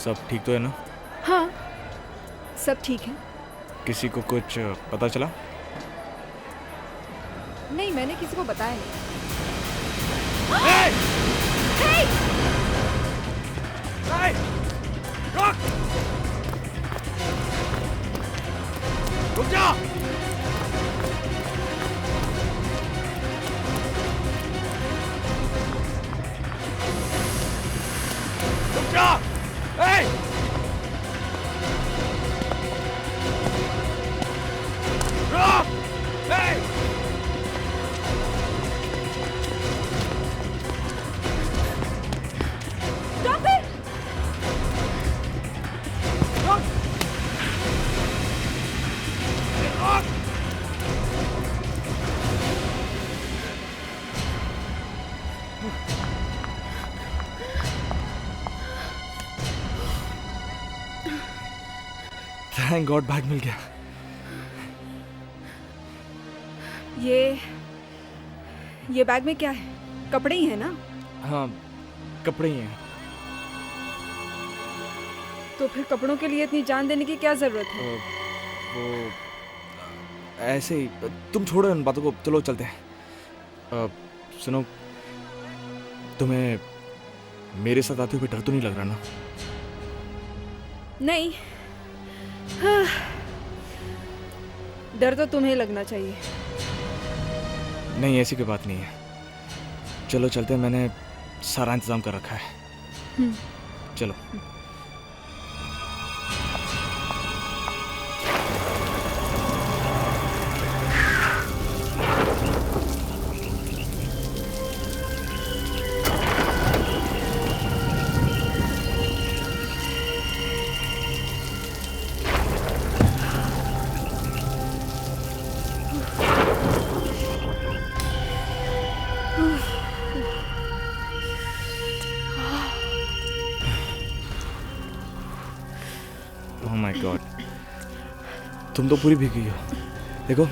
सब ठीक तो है ना? हाँ, सब ठीक है। किसी को कुछ पता चला? नहीं, मैंने किसी को बताया नहीं। Hey! Hey! Hey! रुक! रुक जा! रुक जा! Hey! रुक! Hey! Stop it! रुक! रुक! थैंक गॉड बैग मिल गया। ये बैग में क्या है? कपड़े ही है ना? हाँ, कपड़े ही हैं। तो फिर कपड़ों के लिए इतनी जान देने की क्या जरूरत है? वो ऐसे ही, तुम छोड़ो इन बातों को, चलो चलते हैं। सुनो, तुम्हें मेरे साथ आते हुए डर तो नहीं लग रहा ना? नहीं, हाँ, डर तो तुम्हें लगना चाहिए। नहीं, ऐसी कोई बात नहीं है। चलो चलते हैं, मैंने सारा इंतजाम कर रखा है। चलो। ओह माय गॉड, तुम तो पूरी भीग गई हो। देखो,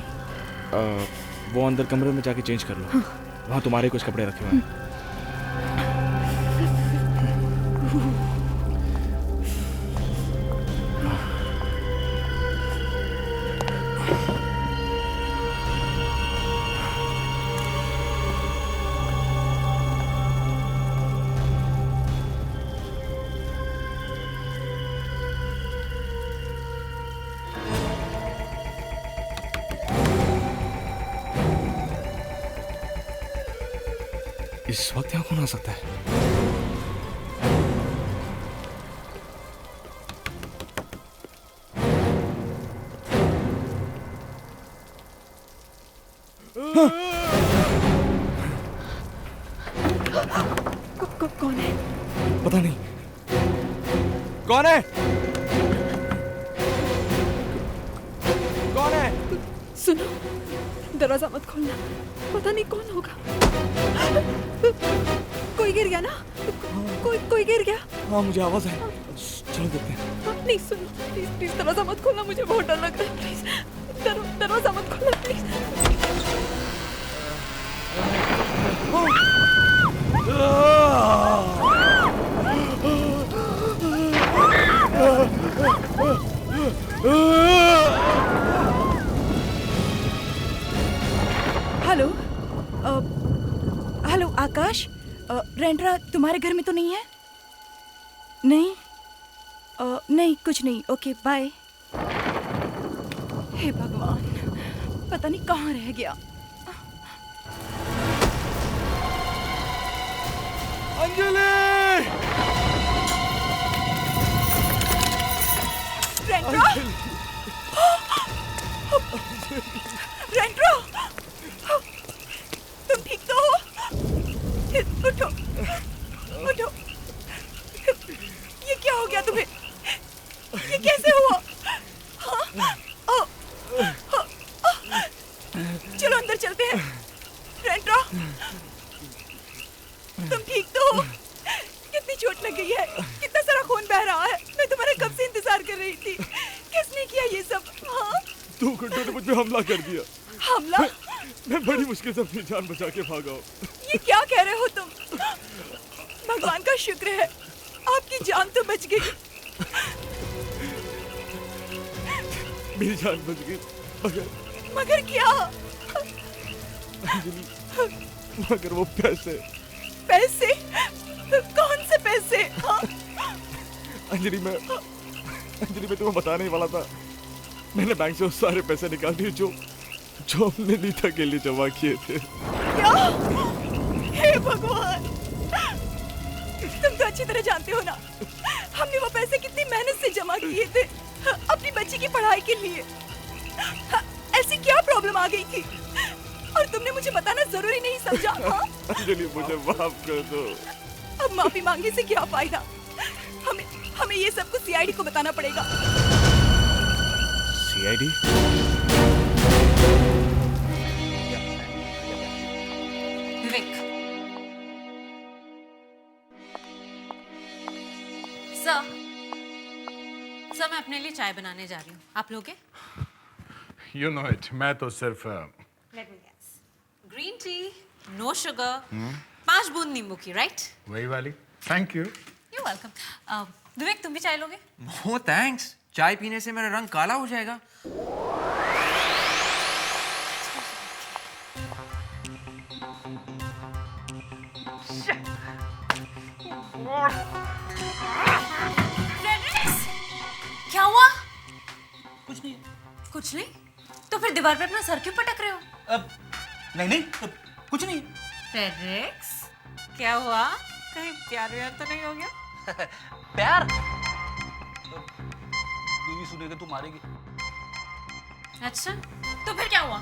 वो अंदर कमरे में जाके चेंज कर लो। वहाँ तुम्हारे कुछ कपड़े रखे हुए हैं। इस वक्त यहाँ कौन आ सकता है? कौन है? पता नहीं कौन है। कौन है? सुनो, दरवाजा मत खोलना, पता नहीं कौन होगा। कोई गिर गया ना? कोई गिर गया? हाँ, मुझे आवाज है। चलो देखते हैं। नहीं, सुनो, प्लीज प्लीज दरवाजा मत खोलना, मुझे बहुत डर लग रहा है। प्लीज दरवाजा मत खोलना, प्लीज। हेलो, हेलो आकाश, रेंड्रा तुम्हारे घर में तो नहीं है? नहीं, नहीं कुछ नहीं। Okay bye. हे भगवान, पता नहीं कहाँ रह गया। अंजलि! रेंड्रा! रेंड्रा! तुम ठीक तो हो? उठो, उठो। ये क्या हो गया तुम्हें? ये कैसे हुआ? चलो अंदर चलते हैं। रेंड्रा, तुम ठीक तो हो? कितनी चोट लग गई है? कितना सारा खून बह रहा है? मैं तुम्हारा कब से इंतजार कर रही थी। किसने किया ये सब? हाँ? 2 घंटों ने मुझ पे हमला कर दिया। हमला? मैं बड़ी मुश्किल से अपनी जान बचा के भागा हूँ। ये क्या कह रहे हो तुम? भगवान का शुक्र है आपकी जान तो बच गई। मेरी जान बच गई मगर मगर क्या? अंजलि, मगर वो पैसे। पैसे? कौन से पैसे? हाँ? अंजलि मैं तुम्हें बताने ही वाला था। मैंने बैंक से वो सारे पैसे निकाल दिए जो हमने नीता के लिए जमा किए थे। क्या? हे भगवान, तुम तो अच्छी तरह जानते हो ना, हमने वो पैसे कितनी मेहनत से जमा किए थे अपनी बच्ची की पढ़ाई के लिए। ऐसी क्या प्रॉब्लम आ गई थी और तुमने मुझे बताना जरूरी नहीं समझा? हाँ? अंजलि मुझे माफ कर दो। अब माफी मांगने से क्या फायदा? हमें ये सब कुछ सीआईडी को बताना पड़ेगा। सीआईडी? विवेक, सर मैं अपने लिए चाय बनाने जा रही हूँ, आप लोगे? You know it. मैं तो सिर्फ Let me guess. Green tea, no sugar, 5 बूंद नींबू की, right? वही वाली. Thank you. You're welcome. विवेक, तुम भी चाय लोगे? नो थैंक्स, चाय पीने से मेरा रंग काला हो जाएगा। फ्रेडरिक्स, क्या हुआ? कुछ नहीं? तो फिर दीवार पे अपना सर क्यों पटक रहे हो? नहीं कुछ नहीं। फ्रेडरिक्स, क्या हुआ? कहीं प्यार व्यार तो नहीं हो गया? प्यार? बीवी सुनेगी तो मारेगी। अच्छा, तो फिर क्या हुआ?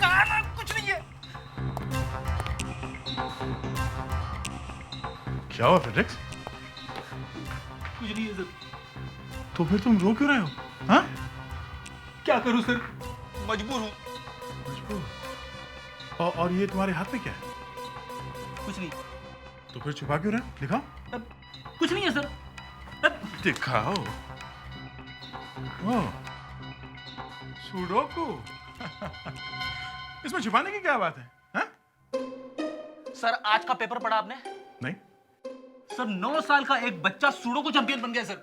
कहा कुछ नहीं है। क्या हुआ फ्रेडरिक्स? कुछ नहीं है सर। तो फिर तुम रो क्यों रहे हो? हाँ? क्या करूं सर, मजबूर हूं। और ये तुम्हारे हाथ में क्या है? कुछ नहीं। तो फिर छुपा क्यों रहे? दिखाओ। कुछ नहीं है सर। दिखाओ। ओह, सुडोकू। इसमें छुपाने की क्या बात है? हाँ? सर आज का पेपर पढ़ा आपने? नहीं। सर 9 साल का एक बच्चा सुडोकू चैंपियन बन गया सर।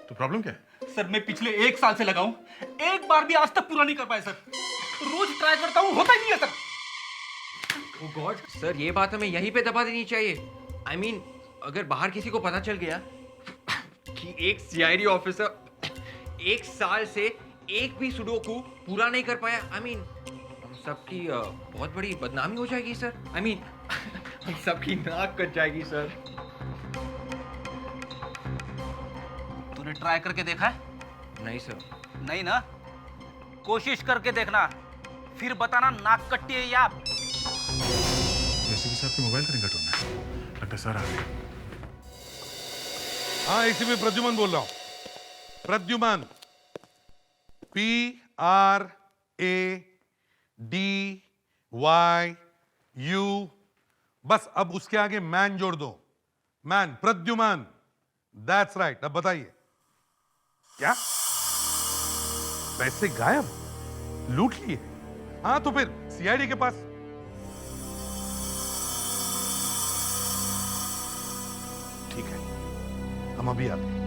तो प्रॉब्लम क्या है? सर मैं पिछले 1 साल से लगा हूं, एक बार भी आज तक पूरा नहीं कर पाया सर। रोज ट्राई करता हूं, होता ही नहीं है सर। ओह गॉड, सर ये बात हमें यहीं पे दबा देनी चाहिए। I mean, अगर बाहर किसी को पता चल गया कि एक सीआईडी ऑफिसर 1 साल से एक भी सुडोकू पूरा नहीं कर पाया, I mean, हम सबकी बहुत बड़ी बदनामी हो जाएगी सर। I mean, हम सबकी नाक कट जाएगी सर। तूने ट्राई करके देखा है? नहीं सर। नहीं ना, कोशिश करके देखना, फिर बताना नाक कट्टी है या। जैसे कि साहब के मोबाइल का रिंगटोन है। लगता है सर आ गया। हाँ, इसी में प्रद्युमन बोल रहा हूं। प्रद्युमन, PRADYU, बस अब उसके आगे मैन जोड़ दो। Man, Pradyuman, that's right. अब बताइए क्या पैसे गायब, लूट लिए? हाँ तो फिर सीआईडी के पास। ठीक है, हम अभी आते हैं।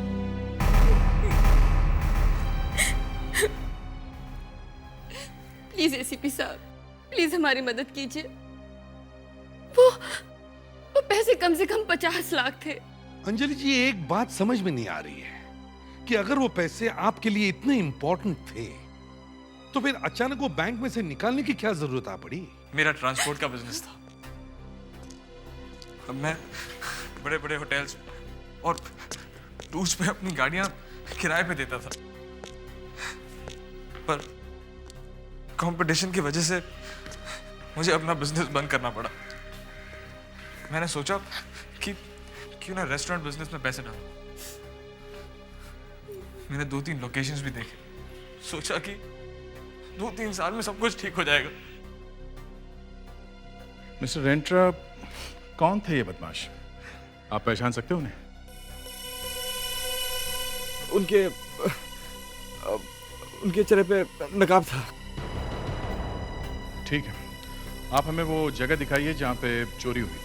प्लीज एसीपी साहब, प्लीज हमारी मदद कीजिए। वो पैसे कम से कम 50 लाख थे। अंजलि जी, एक बात समझ में नहीं आ रही है कि अगर वो पैसे आपके लिए इतने इंपॉर्टेंट थे तो फिर अचानक वो बैंक में से निकालने की क्या जरूरत आ पड़ी? मेरा ट्रांसपोर्ट का बिजनेस था। अब मैं बड़े बड़े होटल्स और टूर्स पे अपनी गाड़ियां किराए पे देता था, पर कंपटीशन की वजह से मुझे अपना बिजनेस बंद करना पड़ा। मैंने सोचा कि क्यों ना रेस्टोरेंट बिजनेस में पैसे डालूं। मैंने 2-3 लोकेशंस भी देखे, सोचा कि 2-3 साल में सब कुछ ठीक हो जाएगा। मिस्टर रेंट्रा, कौन थे ये बदमाश? आप पहचान सकते हो उन्हें? उनके चेहरे पे नकाब था। ठीक है, आप हमें वो जगह दिखाइए जहां पे चोरी हुई थी।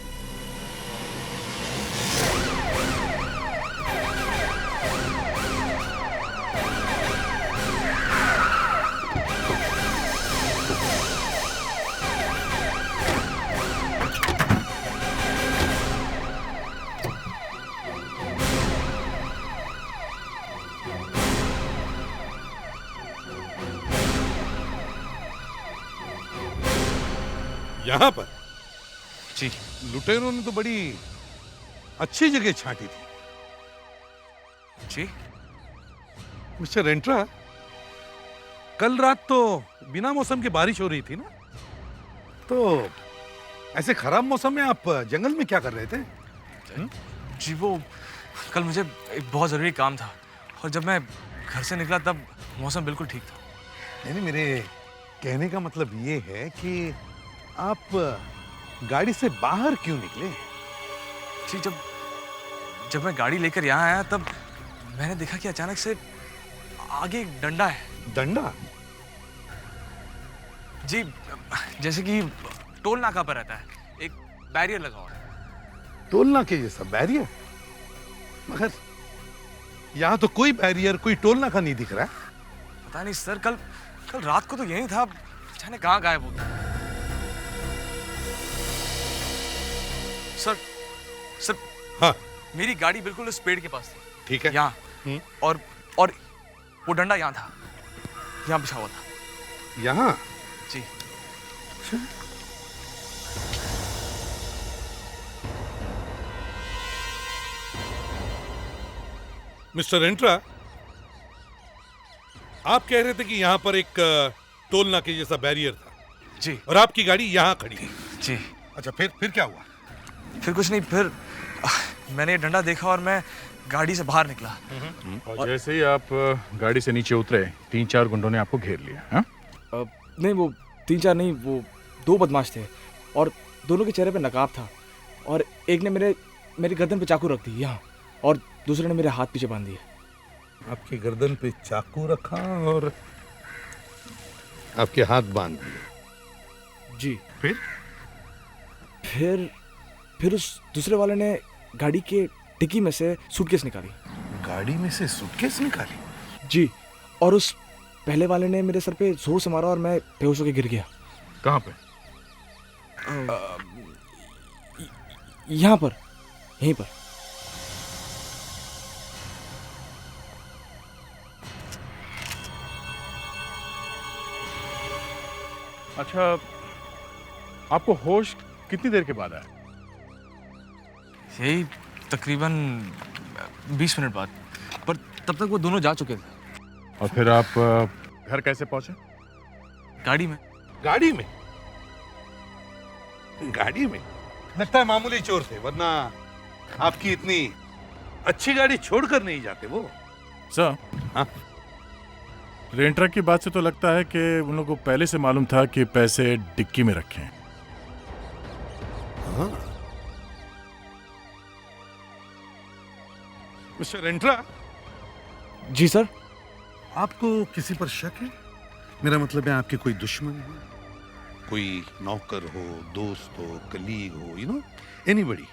यहाँ पर जी लुटेरों ने तो बड़ी अच्छी जगह छांटी थी। जी मिस्टर रेंट्रा, कल रात तो बिना मौसम के बारिश हो रही थी ना, तो ऐसे खराब मौसम में आप जंगल में क्या कर रहे थे? जी वो कल मुझे एक बहुत ज़रूरी काम था और जब मैं घर से निकला तब मौसम बिल्कुल ठीक था। नहीं, मेरे कहने का मतलब ये है कि आप गाड़ी से बाहर क्यों निकले? जी जब मैं गाड़ी लेकर यहाँ आया तब मैंने देखा कि अचानक से आगे एक डंडा है। डंडा? जी जैसे कि टोल नाका पर रहता है, एक बैरियर लगा हुआ है। टोल नाके जैसा बैरियर? मगर यहाँ तो कोई बैरियर, कोई टोल नाका नहीं दिख रहा है। पता नहीं सर, कल रात को तो यही था, जाने कहाँ गायब हो गया। सर हाँ मेरी गाड़ी बिल्कुल उस पेड़ के पास थी। ठीक है। यहाँ और वो डंडा यहाँ था, यहाँ बिछा हुआ था। यहाँ? जी मिस्टर रेंट्रा, आप कह रहे थे कि यहाँ पर एक टोल नाके जैसा बैरियर था जी और आपकी गाड़ी यहाँ खड़ी थी। जी। अच्छा, फिर क्या हुआ? फिर कुछ नहीं, फिर मैंने ये डंडा देखा और मैं गाड़ी से बाहर निकला। और जैसे ही आप गाड़ी से नीचे उतरे 3-4 गुंडों ने आपको घेर लिया। हाँ? नहीं वो 3-4 नहीं, वो 2 बदमाश थे और दोनों के चेहरे पे नकाब था और एक ने मेरी गर्दन पे चाकू रख दी यहाँ और दूसरे ने मेरे हाथ पीछे बांध दिए। आपकी गर्दन पे चाकू रखा और आपके हाथ बांध दिए। जी। फिर उस दूसरे वाले ने गाड़ी के डिक्की में से सूटकेस निकाली। गाड़ी में से सूटकेस निकाली? जी, और उस पहले वाले ने मेरे सर पे जोर से मारा और मैं बेहोश होकर गिर गया। कहाँ पे? यहाँ पर, यहीं पर। अच्छा, आपको होश कितनी देर के बाद आया? यही तकरीबन 20 मिनट बाद, पर तब तक वो दोनों जा चुके थे। और फिर आप घर कैसे पहुंचे? गाड़ी में। गाड़ी में? गाड़ी में? लगता है मामूली चोर थे, वरना आपकी इतनी अच्छी गाड़ी छोड़कर नहीं जाते वो। सर, हाँ? रेंट्रा की बात से तो लगता है कि उन लोगों को पहले से मालूम था कि पैसे डिक्की में रखे हैं। हाँ। मिस्टर रेंट्रा। जी सर। आपको किसी पर शक है? मेरा मतलब है आपके कोई दुश्मन हो, कोई नौकर हो, दोस्त हो, कलीग हो, यू नो, एनीबॉडी?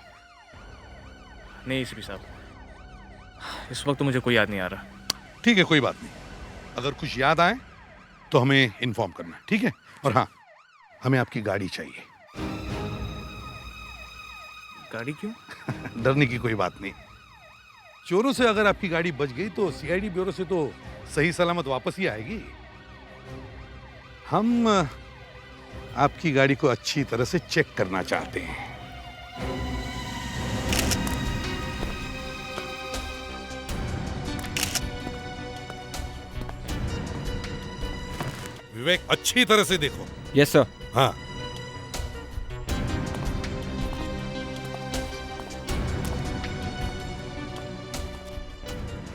नहीं एसीपी साहब, इस वक्त तो मुझे कोई याद नहीं आ रहा। ठीक है, कोई बात नहीं। अगर कुछ याद आए तो हमें इन्फॉर्म करना, ठीक है? और हाँ, हमें आपकी गाड़ी चाहिए। गाड़ी क्यों? डरने की कोई बात नहीं। चोरों से अगर आपकी गाड़ी बच गई तो सीआईडी ब्यूरो से तो सही सलामत वापस ही आएगी। हम आपकी गाड़ी को अच्छी तरह से चेक करना चाहते हैं। विवेक, अच्छी तरह से देखो। Yes sir. हाँ।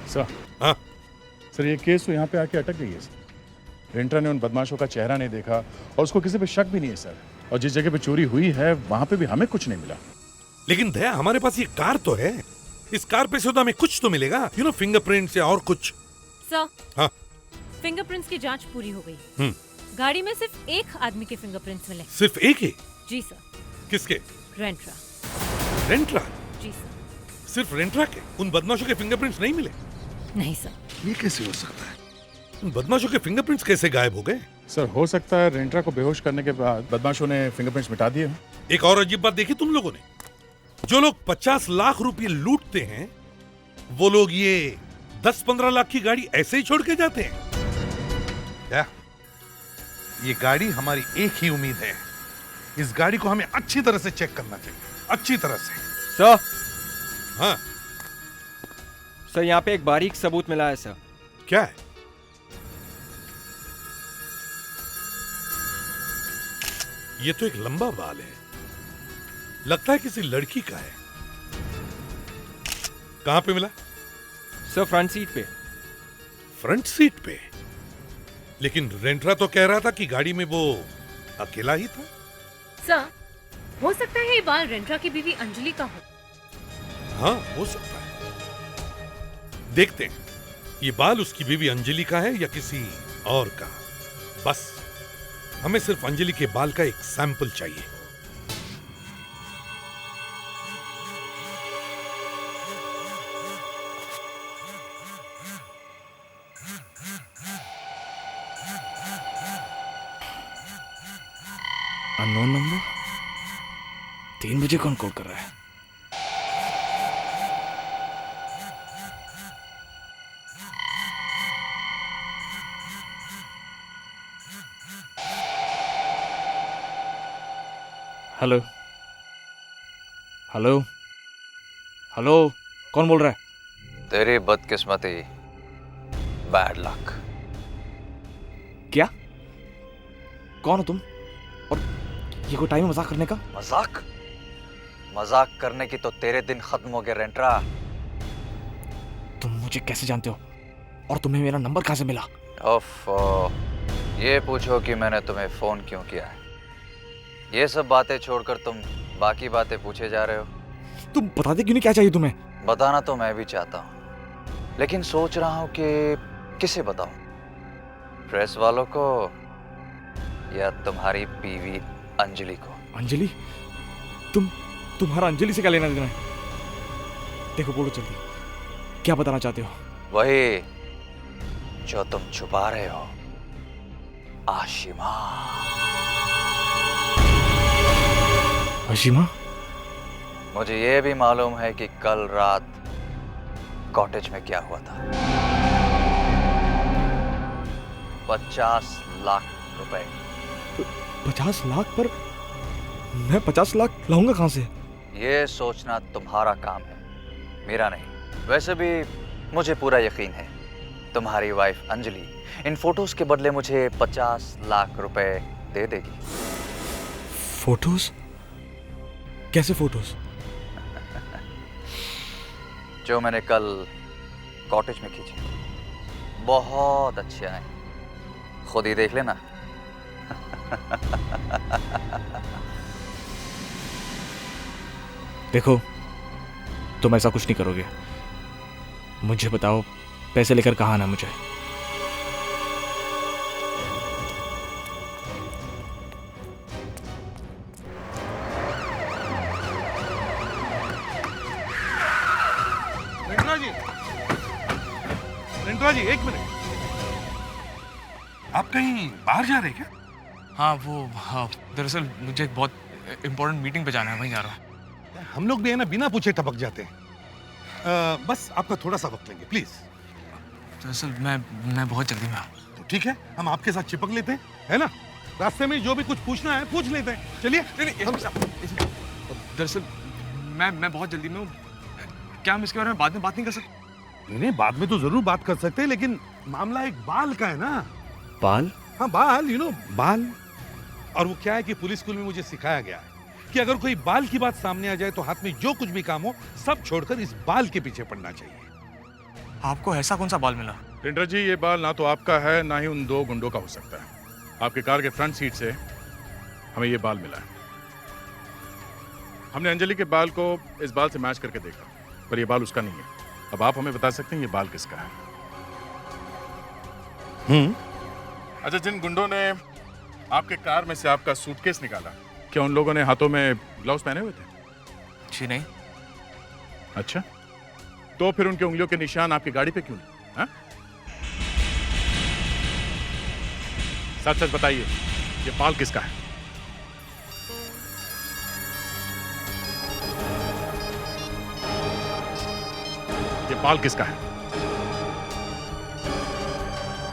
सर, हाँ। सर ये केस तो यहाँ पे आके अटक गई है सर। रेंट्रा ने उन बदमाशों का चेहरा नहीं देखा और उसको किसी पे शक भी नहीं है सर। और जिस जगह पे चोरी हुई है वहां पे भी हमें कुछ नहीं मिला। लेकिन दया, हमारे पास ये कार तो है। इस कार पे से तो हमें कुछ तो मिलेगा, यू नो, फिंगरप्रिंट्स या और कुछ। सर, हाँ। फिंगरप्रिंट्स की जांच पूरी हो गई। गाड़ी में सिर्फ एक आदमी के फिंगरप्रिंट्स मिले। सिर्फ एक ही? जी सर। किसके? रेंट्रा। रेंट्रा? जी सर। सिर्फ रेंट्रा के? उन बदमाशों के फिंगरप्रिंट्स नहीं मिले? नहीं सर। ये कैसे हो सकता है? उन बदमाशों के फिंगरप्रिंट्स कैसे गायब हो गए? सर हो सकता है रेंट्रा को बेहोश करने के बाद बदमाशों ने फिंगरप्रिंट्स मिटा दिए। एक और अजीब बात देखी तुम लोगों ने? जो लोग 50 लाख रुपए लूटते हैं वो लोग ये 10-15 लाख की गाड़ी ऐसे ही छोड़ के जाते हैं क्या? ये गाड़ी हमारी एक ही उम्मीद है इस गाड़ी को हमें अच्छी तरह से चेक करना चाहिए, अच्छी तरह से। सर हाँ, सर यहाँ पे एक बारीक सबूत मिला है सर। क्या है? ये तो एक लंबा बाल है, लगता है किसी लड़की का है। कहां पे मिला? सर फ्रंट सीट पे। फ्रंट सीट पे? लेकिन रेंट्रा तो कह रहा था कि गाड़ी में वो अकेला ही था। सर, हो सकता है ये बाल रेंट्रा की बीवी अंजलि का हो। हाँ, हो सकता है। देखते हैं ये बाल उसकी बीवी अंजलि का है या किसी और का। बस हमें सिर्फ अंजलि के बाल का एक सैंपल चाहिए। Unknown number. 3 बजे कौन कॉल कर रहा है? हेलो हेलो हेलो, कौन बोल रहा है? तेरी बदकिस्मती, बैड लक। क्या? कौन हो तुम? और ये कोई टाइम है मजाक करने का? मजाक? मजाक करने की तो तेरे दिन खत्म हो गए रेंट्रा। तुम मुझे कैसे जानते हो? और तुम्हें मेरा नंबर कहां से मिला? ओफो, ये पूछो कि मैंने तुम्हें फोन क्यों किया है। ये सब बातें छोड़कर तुम बाकी बातें पूछे जा रहे हो। तुम बताते क्यों नहीं क्या चाहिए तुम्हें? बताना तो मैं भी चाहता हूँ, लेकिन सोच रहा हूँ कि किसे बताऊं, प्रेस वालों को या तुम्हारी बीवी अंजलि को। अंजलि? तुम्हारा अंजलि से क्या लेना देना है? देखो बोलो जल्दी, क्या बताना चाहते हो? वही जो तुम छुपा रहे हो, आशिमा। आशिमा? मुझे ये भी मालूम है कि कल रात कॉटेज में क्या हुआ था। 50 लाख रुपए। 50 लाख? पर मैं 50 लाख लाऊंगा कहां से? ये सोचना तुम्हारा काम है, मेरा नहीं। वैसे भी मुझे पूरा यकीन है तुम्हारी वाइफ अंजलि इन फोटोज के बदले मुझे 50 लाख रुपए दे देगी। फोटोज? कैसे फोटोज? जो मैंने कल कॉटेज में खींची, बहुत अच्छे आए, खुद ही देख लेना। देखो, तुम ऐसा कुछ नहीं करोगे। मुझे बताओ, पैसे लेकर कहाँ आना मुझे? रेंट्रा जी, एक मिनट। आप कहीं बाहर जा रहे हैं क्या? हाँ, दरअसल मुझे एक बहुत इम्पोर्टेंट मीटिंग पे जाना है, वहीं जा रहा हूँ। हम लोग भी है ना, बिना पूछे टपक जाते हैं। बस आपका थोड़ा सा वक्त लेंगे, प्लीज। दरअसल मैं बहुत जल्दी में हूँ। तो ठीक है, हम आपके साथ चिपक लेते हैं, है ना? रास्ते में जो भी कुछ पूछना है पूछ लेते हैं। चलिए। दरअसल मैं बहुत जल्दी में हूँ। क्या हम इसके बारे में बाद में बात नहीं कर सकते? नहीं, बाद में तो जरूर बात कर सकते हैं, लेकिन मामला एक बाल का है ना। बाल? हाँ, बाल, बाल। और वो क्या है कि पुलिस स्कूल में मुझे सिखाया गया है कि अगर कोई बाल की बात सामने आ जाए तो हाथ में जो कुछ भी काम हो सब छोड़कर इस बाल के पीछे पड़ना चाहिए। आपको ऐसा कौन सा बाल मिला? रेंट्रा जी, ये बाल ना तो आपका है ना ही उन 2 गुंडों का हो सकता है। आपके कार के फ्रंट सीट से हमें ये बाल मिला है। हमने अंजलि के बाल को इस बाल से मैच करके देखा, पर ये बाल उसका नहीं है। अब आप हमें बता सकते हैं ये बाल किसका है? अच्छा, जिन गुंडों ने आपके कार में से आपका सूटकेस निकाला, क्या उन लोगों ने हाथों में ग्लव्स पहने हुए थे? जी नहीं। अच्छा, तो फिर उनके उंगलियों के निशान आपकी गाड़ी पे क्यों नहीं? हाँ? सच सच बताइए, ये बाल किसका है? ये बाल किसका है?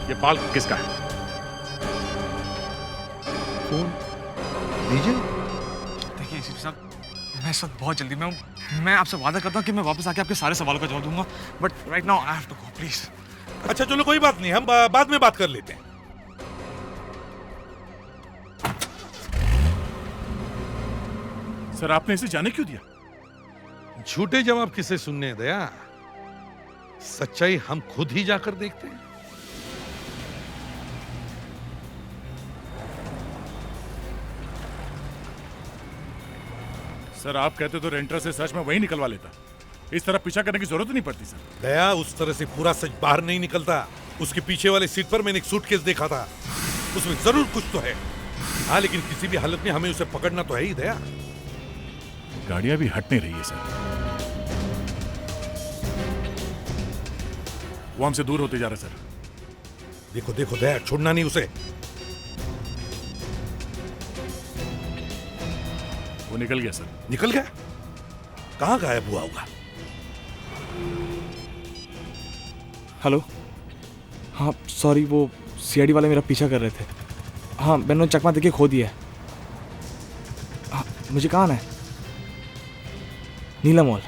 ये बाल किसका है? फोन दीजिए। मैं इस वक्त बहुत जल्दी में हूँ। मैं आपसे वादा करता हूँ कि मैं वापस आके आपके सारे सवालों का जवाब दूंगा, but right now I have to go please. अच्छा चलो कोई बात नहीं, हम बाद में बात कर लेते हैं। सर आपने इसे जाने क्यों दिया? झूठे जवाब किसे सुनने दया, सच्चाई हम खुद ही जाकर देखते हैं। सर आप कहते तो रेंटर से सच में वही निकलवा लेता, इस तरह पीछा करने की जरूरत नहीं पड़ती सर। दया उस तरह से पूरा सच बाहर नहीं निकलता। उसके पीछे वाले सीट पर मैंने एक सूटकेस देखा था, उसमें जरूर कुछ तो है। हाँ लेकिन किसी भी हालत में हमें उसे पकड़ना तो है ही दया। गाड़ियां भी हट नहीं रही है सर, वो हमसे दूर होते जा रहे सर। देखो देखो दया, छोड़ना नहीं उसे। वो निकल गया सर। निकल गया? कहाँ गायब हुआ होगा? हेलो, हाँ सॉरी, वो सीआईडी वाले मेरा पीछा कर रहे थे। हाँ मैंने चकमा देके खो दिया है। हाँ मुझे कहाँ आना है? नीला मॉल।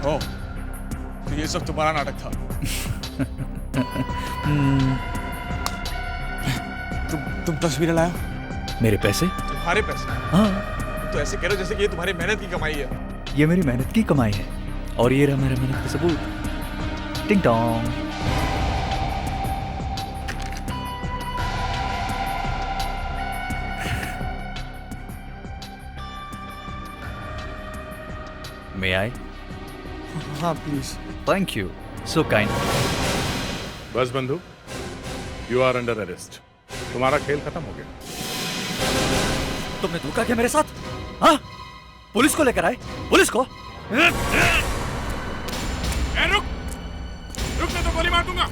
ओह, तो ये सब तुम्हारा नाटक था। तुम तस्वीरें लाया? मेरे पैसे? तुम्हारे पैसे? हाँ। तो ऐसे कह रहे हो जैसे कि ये तुम्हारी मेहनत की कमाई है। ये मेरी मेहनत की कमाई है, और ये रहा मेरा मेहनत का सबूत। टिंग टोंग। May I? हाँ please. Thank you. So kind. बस बंधु, यू आर अंडर अरेस्ट। तुम्हारा खेल खत्म हो गया। तुमने धोखा किया मेरे साथ? हाँ? पुलिस को लेकर आए? पुलिस को? रुक! रुक नहीं तो गोली मार दूंगा।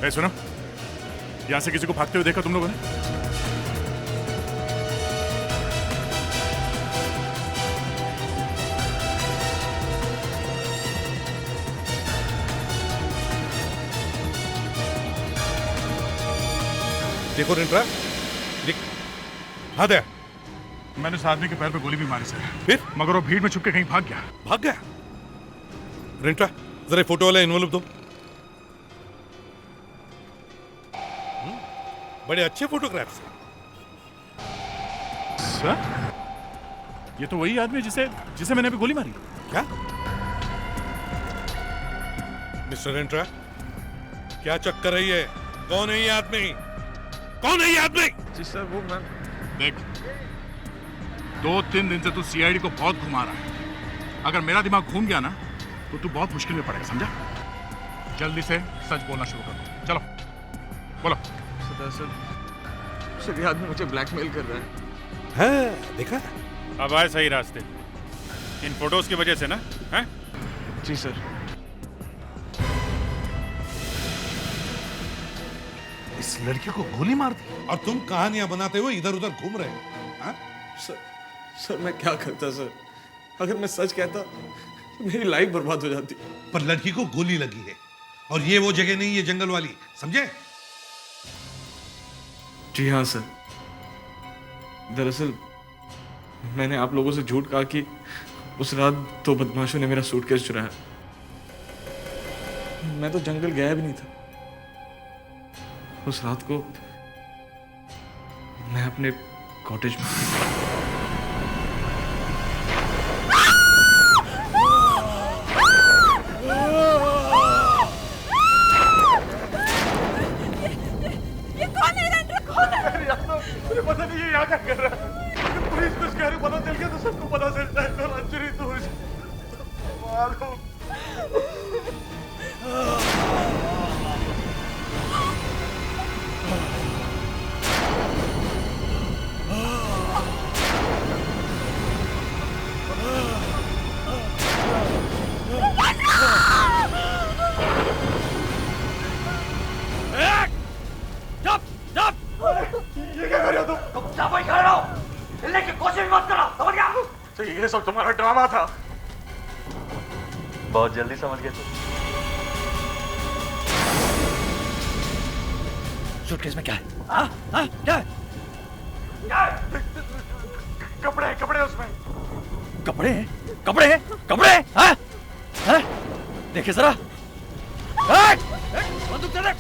सुनो, यहां से किसी को भागते हुए देखा तुम लोगों ने? देखो रिंट्रा, देख। हाँ दया, मैंने उस आदमी के पैर पे गोली भी मारी सर, फिर मगर वो भीड़ में छुप के कहीं भाग गया। भाग गया? रिंट्रा जरा फोटो वाला इन्वॉल्व दो। बड़े अच्छे फोटोग्राफ्स हैं। सर, ये तो वही आदमी है जिसे मैंने अभी गोली मारी। क्या? मिस्टर रिंट्रा, क्या चक्कर है ये? कौन है ये आदमी? कौन है ये आदमी? जी सर, वो मैं देख, 2-3 दिन से तू सीआईडी को बहुत घुमा रहा है। अगर मेरा दिमाग घूम गया ना तो तू बहुत मुश्किल में पड़ेगा, समझा? जल्दी से सच बोलना शुरू करो। चलो बोलो। दरअसल सर ये आदमी मुझे ब्लैकमेल कर रहा है। हाँ देखा, अब आए सही रास्ते। इन फोटोज की वजह से ना? हैं? जी सर। इस लड़की को गोली मार दी और तुम कहानियां बनाते हुए इधर उधर घूम रहे हो। हाँ? सर मैं क्या करता सर? अगर मैं सच कहता तो मेरी लाइफ बर्बाद हो जाती। पर लड़की को गोली लगी है और ये वो जगह नहीं, ये जंगल वाली, समझे? जी हाँ सर। दरअसल मैंने आप लोगों से झूठ कहा कि उस रात 2 बदमाशों ने मेरा सूटकेस चुराया। मैं तो जंगल गया भी नहीं था। उस रात को मैं अपने कॉटेज में पता नहीं ये यहाँ क्या कर रहा है। पुलिस कुछ कह रही, पता चल गया तो सबको पता चल जाएगा। अंजलि तो ये सब तुम्हारा ड्रामा था। बहुत जल्दी समझ गए तुम। सूटकेस में क्या है? हाँ हाँ क्या है? कपड़े कपड़े उसमें। कपड़े हैं? कपड़े हैं? कपड़े हैं? हाँ हाँ देखे जरा। बंदूक चले।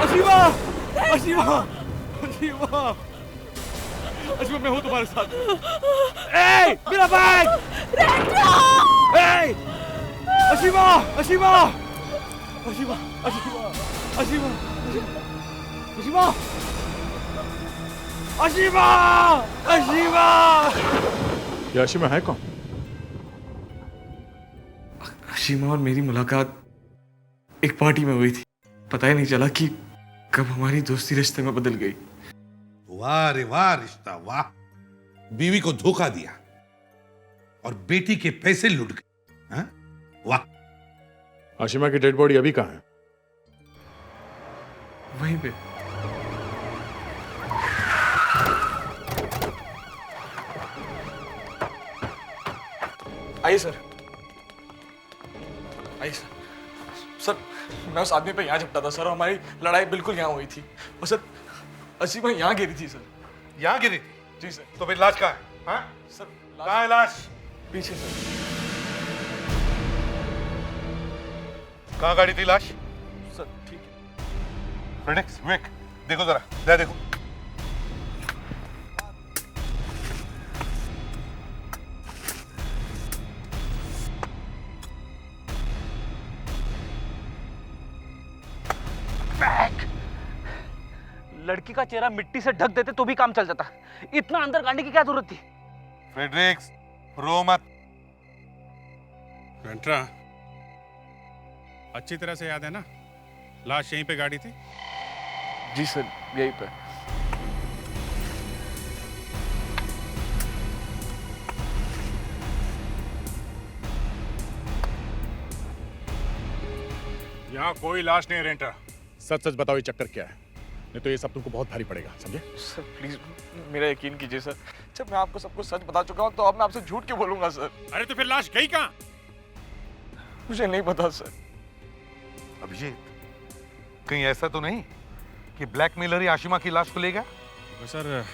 अशीमा! अशीमा! अशीमा! अशीमा मैं हूँ तुम्हारे साथ। ए, मेरा बैग! ए! अशीमा! अशीमा! अशीमा! अशीमा! अशीमा! अशीमा! अशीमा! अशीमा! ये अशीमा है कौन? अशीमा और मेरी मुलाकात एक पार्टी में हुई थी। पता ही नहीं चला कि कब हमारी दोस्ती रिश्ते में बदल गई। वाह रे वाह रिश्ता, वाह। बीवी को धोखा दिया और बेटी के पैसे लूट गए। हाँ? वाह। अशीमा की डेड बॉडी अभी कहाँ है? वहीं पे। आइए सर। आइए सर। सर मैं उस आदमी पे यहाँ झपटा था सर, और हमारी लड़ाई बिल्कुल यहाँ हुई थी। और सर अशीमा यहाँ गिरी थी सर। यहाँ गिरी थी? जी सर। तो फिर लाश कहाँ है? हाँ? सर कहाँ है लाश? पीछे सर। कहाँ गाड़ी थी लाश? सर ठीक है। फ्रेडेक्स, विवेक, देखो जरा, जरा देखो। लड़की का चेहरा मिट्टी से ढक देते तो भी काम चल जाता। इतना अंदर गाड़ने की क्या जरूरत थी? फ्रेडरिक्स, रो मत। वेंट्रा, अच्छी तरह से याद है ना? लाश यहीं पे गाड़ी थी? जी सर, यहीं पे। यहाँ कोई लाश नहीं है रेंटा। सच सच बताओ ये चक्कर क्या है? नहीं तो ये सब तुमको बहुत भारी पड़ेगा, समझे? सर प्लीज मेरा यकीन कीजिए सर। जब मैं आपको सब कुछ सच बता चुका हूँ तो अब मैं आपसे झूठ क्यों बोलूंगा सर? अरे तो फिर लाश गई कहाँ? मुझे नहीं पता सर। अभिजीत, कहीं ऐसा तो नहीं कि ब्लैकमेलर ही आशिमा की लाश को ले गया? सर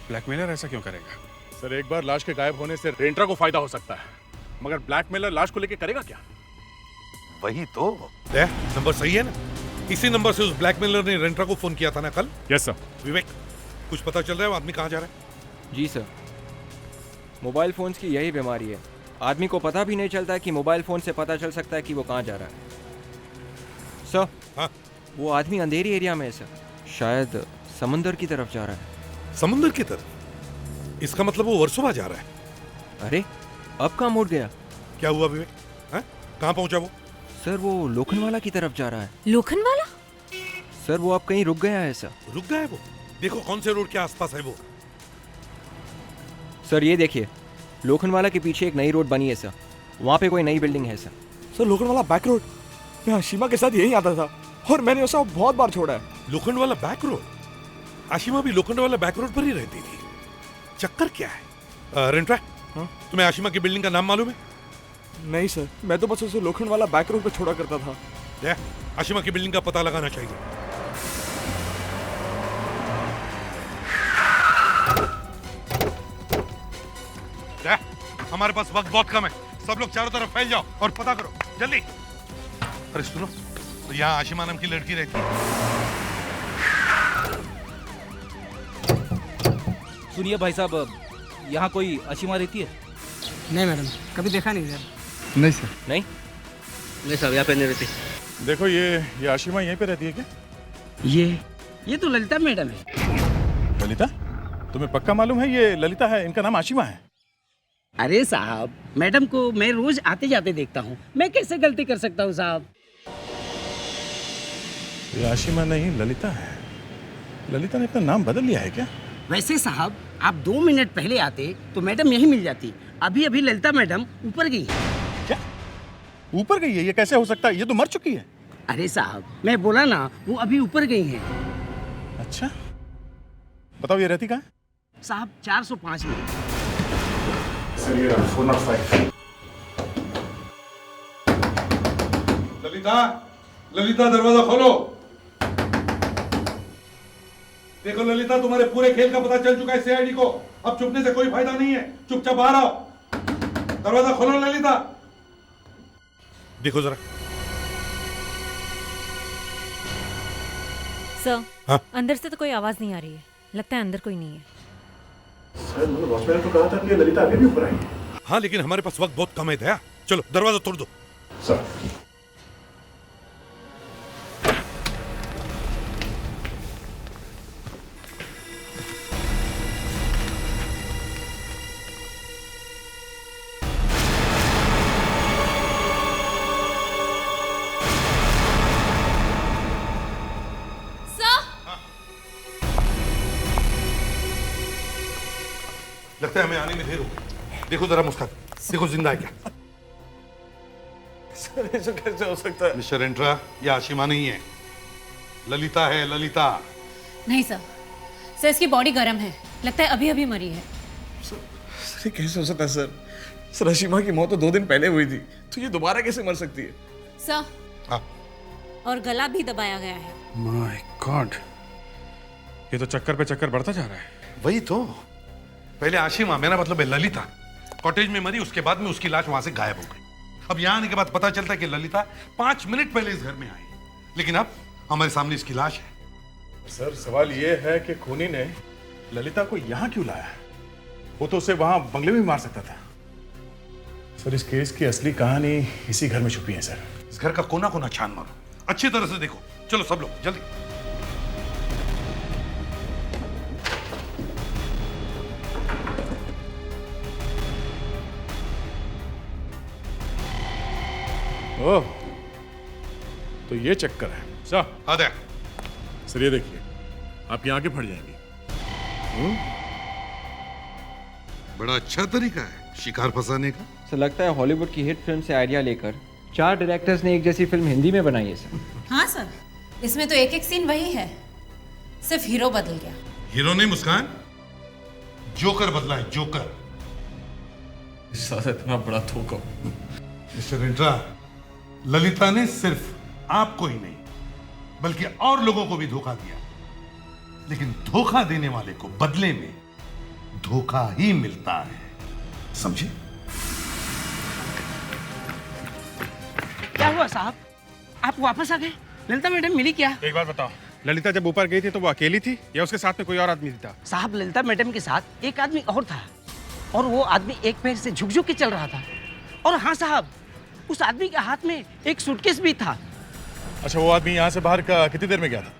ब्लैकमेलर ऐसा क्यों करेगा? सर एक बार लाश के गायब होने से रेंट्रा को फायदा हो सकता है, मगर ब्लैकमेलर लाश को लेके करेगा क्या? वही तो। नंबर सही है ना? इसी नंबर से उस ब्लैकमेलर ने रेंट्रा को फोन किया था ना कल? Yes sir. विवेक, कुछ पता चल रहा है वो आदमी कहाँ जा रहा है? जी सर, मोबाइल फोन्स की यही बीमारी है। आदमी को पता भी नहीं चलता है कि मोबाइल फोन से पता चल सकता है कि वो कहाँ जा रहा है। सर, हाँ? वो आदमी अंधेरी एरिया में है सर, शायद समंदर की तरफ जा रहा है। समुंदर की तरफ? इसका मतलब वो वर्सोवा जा रहा है। अरे अब कहाँ मुड़ गया? क्या हुआ विवेक? हाँ? कहाँ पहुंचा वो? सर वो लोखंडवाला की तरफ जा रहा है। लोखंडवाला? सर वो अब कहीं रुक गया है सर। रुक गया है वो? देखो कौन से रोड के आसपास है वो। सर ये देखिए, लोखंडवाला के पीछे एक नई रोड बनी है सर, वहाँ पे कोई नई बिल्डिंग है sir. Sir Lokhandwala back road, मैं आशिमा के साथ यहीं आता था और मैंने उसे बहुत बार छोड़ा है। Lokhandwala back road? आशिमा भी लोखंडवाला बैक रोड पर ही रहती थी। चक्कर क्या है? रेंट्रा, तुम्हें आशिमा की बिल्डिंग का नाम मालूम है? नहीं सर, मैं तो बस उसे लोखंडवाला बैक रोड पे छोड़ा करता था। आशिमा की बिल्डिंग का पता लगाना चाहिए। हमारे पास वक्त बहुत कम है, सब लोग चारों तरफ फैल जाओ और पता करो जल्दी। अरे सुनो, तो यहाँ आशिमा नाम की लड़की रहती है। सुनिए भाई साहब, यहाँ कोई आशिमा रहती है? नहीं मैडम, कभी देखा नहीं सर। नहीं सर। नहीं साहब, यहाँ पे नहीं रहती। देखो ये आशिमा यहीं पे रहती है क्या? ये तो ललिता मैडम है। ललिता? तुम्हें पक्का मालूम है ये ललिता है, इनका नाम आशिमा है? अरे साहब, मैडम को मैं रोज आते जाते देखता हूँ, मैं कैसे गलती कर सकता हूँ साहब? ये आशिमा नहीं ललिता है। ललिता ने अपना नाम बदल लिया है क्या? वैसे साहब, आप 2 मिनट पहले आते तो मैडम यहीं मिल जाती। अभी अभी ललिता मैडम ऊपर गई है। क्या? ऊपर गई है? ये कैसे हो सकता है? ये तो मर चुकी है। अरे साहब, मैं बोला ना, वो अभी ऊपर गई हैं। अच्छा, बताओ ये रहती कहाँ है? साहब 405 में। सर ये 405। ललिता, ललिता दरवाजा खोलो। देखो ललिता, तुम्हारे पूरे खेल का पता चल चुका है सीआईडी को। अब छुपने से कोई फायदा नहीं है, चुपचाप बाहर आओ। दरवाजा खोलो ललिता। देखो जरा। सर, हाँ? अंदर से तो कोई आवाज नहीं आ रही है, लगता है अंदर कोई नहीं है। सर वॉचमैन ने तो कहा था कि ललिता अभी भी ऊपर आई है। हाँ लेकिन हमारे पास वक्त बहुत कम है दया। चलो दरवाजा तोड़ दो। सर। लगता है हमें आने में देर हो गई। देखो जरा मुस्कान, देखो जिंदा है क्या? सर ऐसा कैसे हो सकता है? मिस्टर एंट्रा, ये आशिमा नहीं है, ललिता है, ललिता। नहीं सर, सर इसकी बॉडी गर्म है, लगता है अभी अभी मरी है। सर ये कैसे हो सकता है सर? सर आशिमा की मौत तो 2 दिन पहले हुई थी, तो ये दोबारा कैसे मर सकती है? सर, हाँ। और गला भी दबाया गया है। माय गॉड, ये तो चक्कर पे चक्कर बढ़ता जा रहा है। वही तो, पहले आशिमा, मेरा मतलब है ललिता कॉटेज में मरी, उसके बाद में उसकी लाश वहां से गायब हो गई। अब यहाँ आने के बाद पता चलता है कि ललिता 5 मिनट पहले इस घर में आई, लेकिन अब हमारे सामने इसकी लाश है। सर सवाल ये है कि खूनी ने ललिता को यहाँ क्यों लाया? वो तो उसे वहां बंगले में मार सकता था। सर इस केस की असली कहानी इसी घर में छुपी है सर। इस घर का कोना कोना छान मारो, अच्छी तरह से देखो। चलो सब लोग जल्दी। ओह, तो ये चक्कर है सर। आदे सर ये देखिए, आपकी आंखें फट जाएंगी। बड़ा अच्छा तरीका है शिकार फंसाने का। सर लगता है हॉलीवुड की हिट फिल्म से आइडिया लेकर 4 डायरेक्टर्स ने एक जैसी फिल्म हिंदी में बनाई है सर। हाँ सर, इसमें तो एक एक सीन वही है, सिर्फ हीरो बदल गया। हीरो नहीं मुस्कान, जोकर बदला है, जोकर। इतना बड़ा धोखा। मिस्टर एंट्रा, ललिता ने सिर्फ आपको ही नहीं बल्कि और लोगों को भी धोखा दिया, लेकिन धोखा देने वाले को बदले में धोखा ही मिलता है, समझे? क्या हुआ साहब, आप वापस आ गए? ललिता मैडम मिली क्या? एक बात बताओ, ललिता जब ऊपर गई थी तो वो अकेली थी या उसके साथ में कोई और आदमी था? साहब ललिता मैडम के साथ एक आदमी और था, और वो आदमी एक पैर से झुक झुक के चल रहा था। और हाँ साहब, उस आदमी के हाथ में एक सूटकेस भी था। अच्छा, वो आदमी यहाँ से बाहर का कितनी देर में गया था?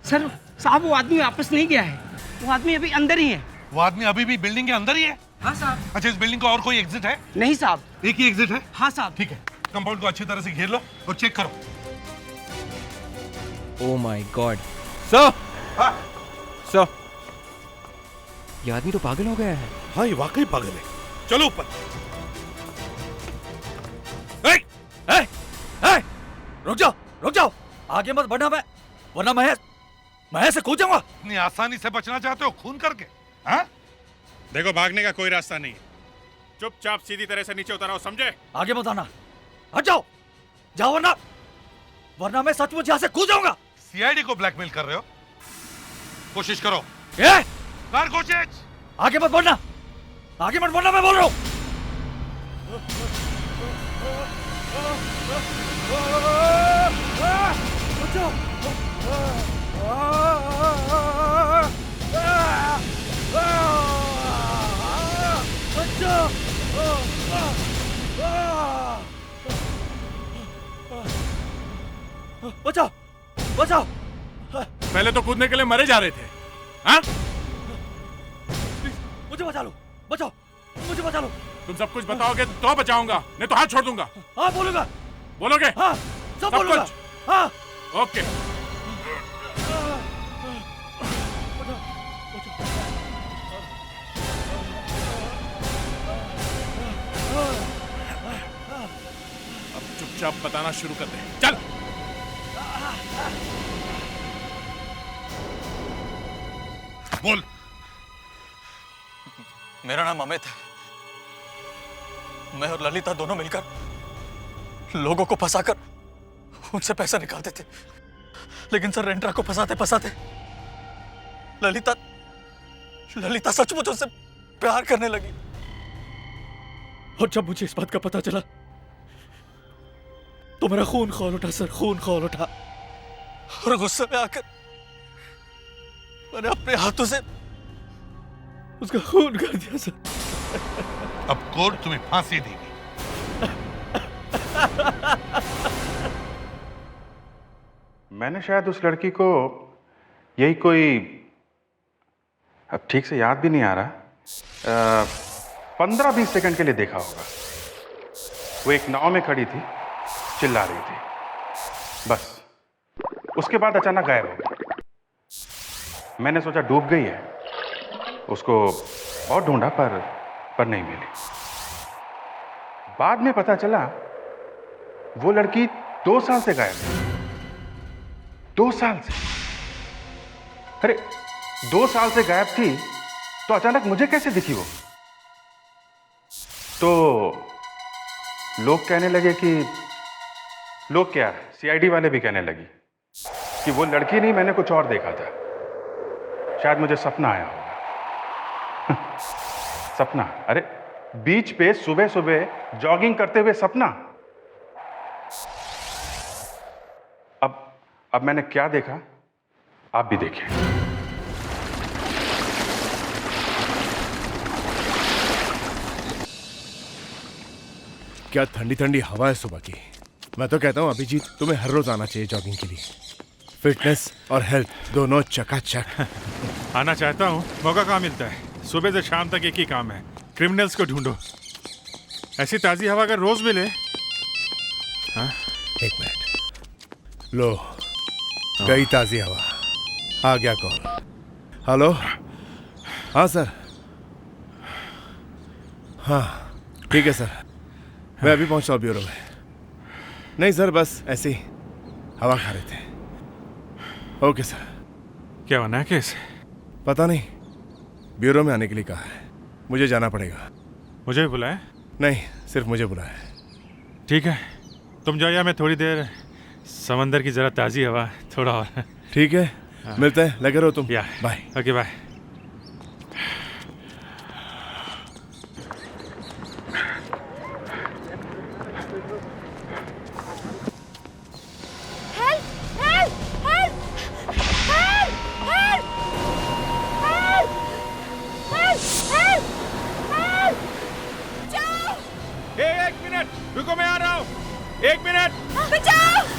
सर साहब, वो आदमी वापस नहीं गया है, वो आदमी अभी अंदर ही है। वो आदमी अभी भी बिल्डिंग के अंदर ही है? हाँ साहब। अच्छा, इस बिल्डिंग का और कोई एग्जिट है? नहीं साहब। एक ही एग्जिट है? हाँ साहब। ठीक है, कंपाउंड को अच्छी तरह से घेर लो और चेक करो। Oh my God sir, sir ये आदमी तो पागल हो गया है। हाँ, ये वाकई पागल है। चलो ऊपर। रुक जाओ, आगे मत बढ़ना, वरना मैं ऐसे कूद जाऊंगा। इतनी आसानी से बचना चाहते हो खून करके? हाँ? देखो, भागने का कोई रास्ता नहीं है, चुपचाप सीधी तरह से नीचे उतर आओ, समझे? आगे मत आना, हट जाओ, वरना मैं सचमुच यहाँ से कूद जाऊंगा। सीआईडी को ब्लैकमेल कर रहे हो? कोशिश करो। कर कोशिश। आगे मत बढ़ना, मैं बोल रहा हूँ। बचाओ। पहले तो कूदने के लिए मरे जा रहे थे। हाँ? मुझे बचा लो। तुम सब कुछ बताओगे तो बचाऊंगा, नहीं तो हाथ छोड़ दूंगा। हाँ, बोलूंगा। बोलोगे? हाँ, सब बोलूंगा। कुछ? हाँ। ओके। अब चुपचाप बताना शुरू कर दे। चल। बोल। मेरा नाम अमित है। मैं और ललिता दोनों मिलकर लोगों को फंसाकर उनसे पैसा निकालते थे, लेकिन सर रेंड्रा को फंसाते ललिता सचमुच उससे प्यार करने लगी। और जब मुझे इस बात का पता चला तो मेरा खून खौल उठा सर, और गुस्से में आकर मैंने अपने हाथों से उसका खून कर दिया सर। अब कोर्ट तुम्हें फांसी देगी। मैंने शायद उस लड़की को यही कोई, अब ठीक से याद भी नहीं आ रहा, 15-20 सेकंड के लिए देखा होगा। वो एक नाव में खड़ी थी, चिल्ला रही थी, बस। उसके बाद अचानक गायब हो गई। मैंने सोचा डूब गई है, उसको और ढूंढा पर नहीं मिली। बाद में पता चला वो लड़की 2 साल से गायब है। 2 साल से। अरे 2 साल से गायब थी तो अचानक मुझे कैसे दिखी वो? तो लोग कहने लगे कि, लोग क्या, सीआईडी वाले भी कहने लगी कि वो लड़की नहीं, मैंने कुछ और देखा था। शायद मुझे सपना आया होगा। सपना? अरे बीच पे सुबह सुबह जॉगिंग करते हुए सपना। अब मैंने क्या देखा आप भी देखिए। क्या ठंडी ठंडी हवा है सुबह की। मैं तो कहता हूँ अभिजीत, तुम्हें हर रोज आना चाहिए जॉगिंग के लिए। फिटनेस और हेल्थ दोनों चकाचक। आना चाहता हूँ, मौका कहाँ मिलता है। सुबह से शाम तक एक ही काम है, क्रिमिनल्स को ढूंढो। ऐसी ताजी हवा अगर रोज मिले। हाँ? 1 मिनट, लो गई ताजी हवा। आ गया कॉल। हेलो, हाँ सर। हाँ ठीक है सर, मैं अभी पहुंचता हूँ ब्यूरो में। नहीं सर, बस ऐसे ही हवा खा रहे थे। Okay sir. क्या होना है केस? पता नहीं, ब्यूरो में आने के लिए कहा है। मुझे जाना पड़ेगा। मुझे भी बुलाया? नहीं, सिर्फ मुझे बुलाया। ठीक है, तुम जाओ, या मैं थोड़ी देर समंदर की जरा ताजी हवा थोड़ा और। ठीक है, मिलते हैं। लगे रहो तुम। बाय। Okay bye. मिनट रुको, मैं आ रहा हूँ। 1 मिनट। बचाओ!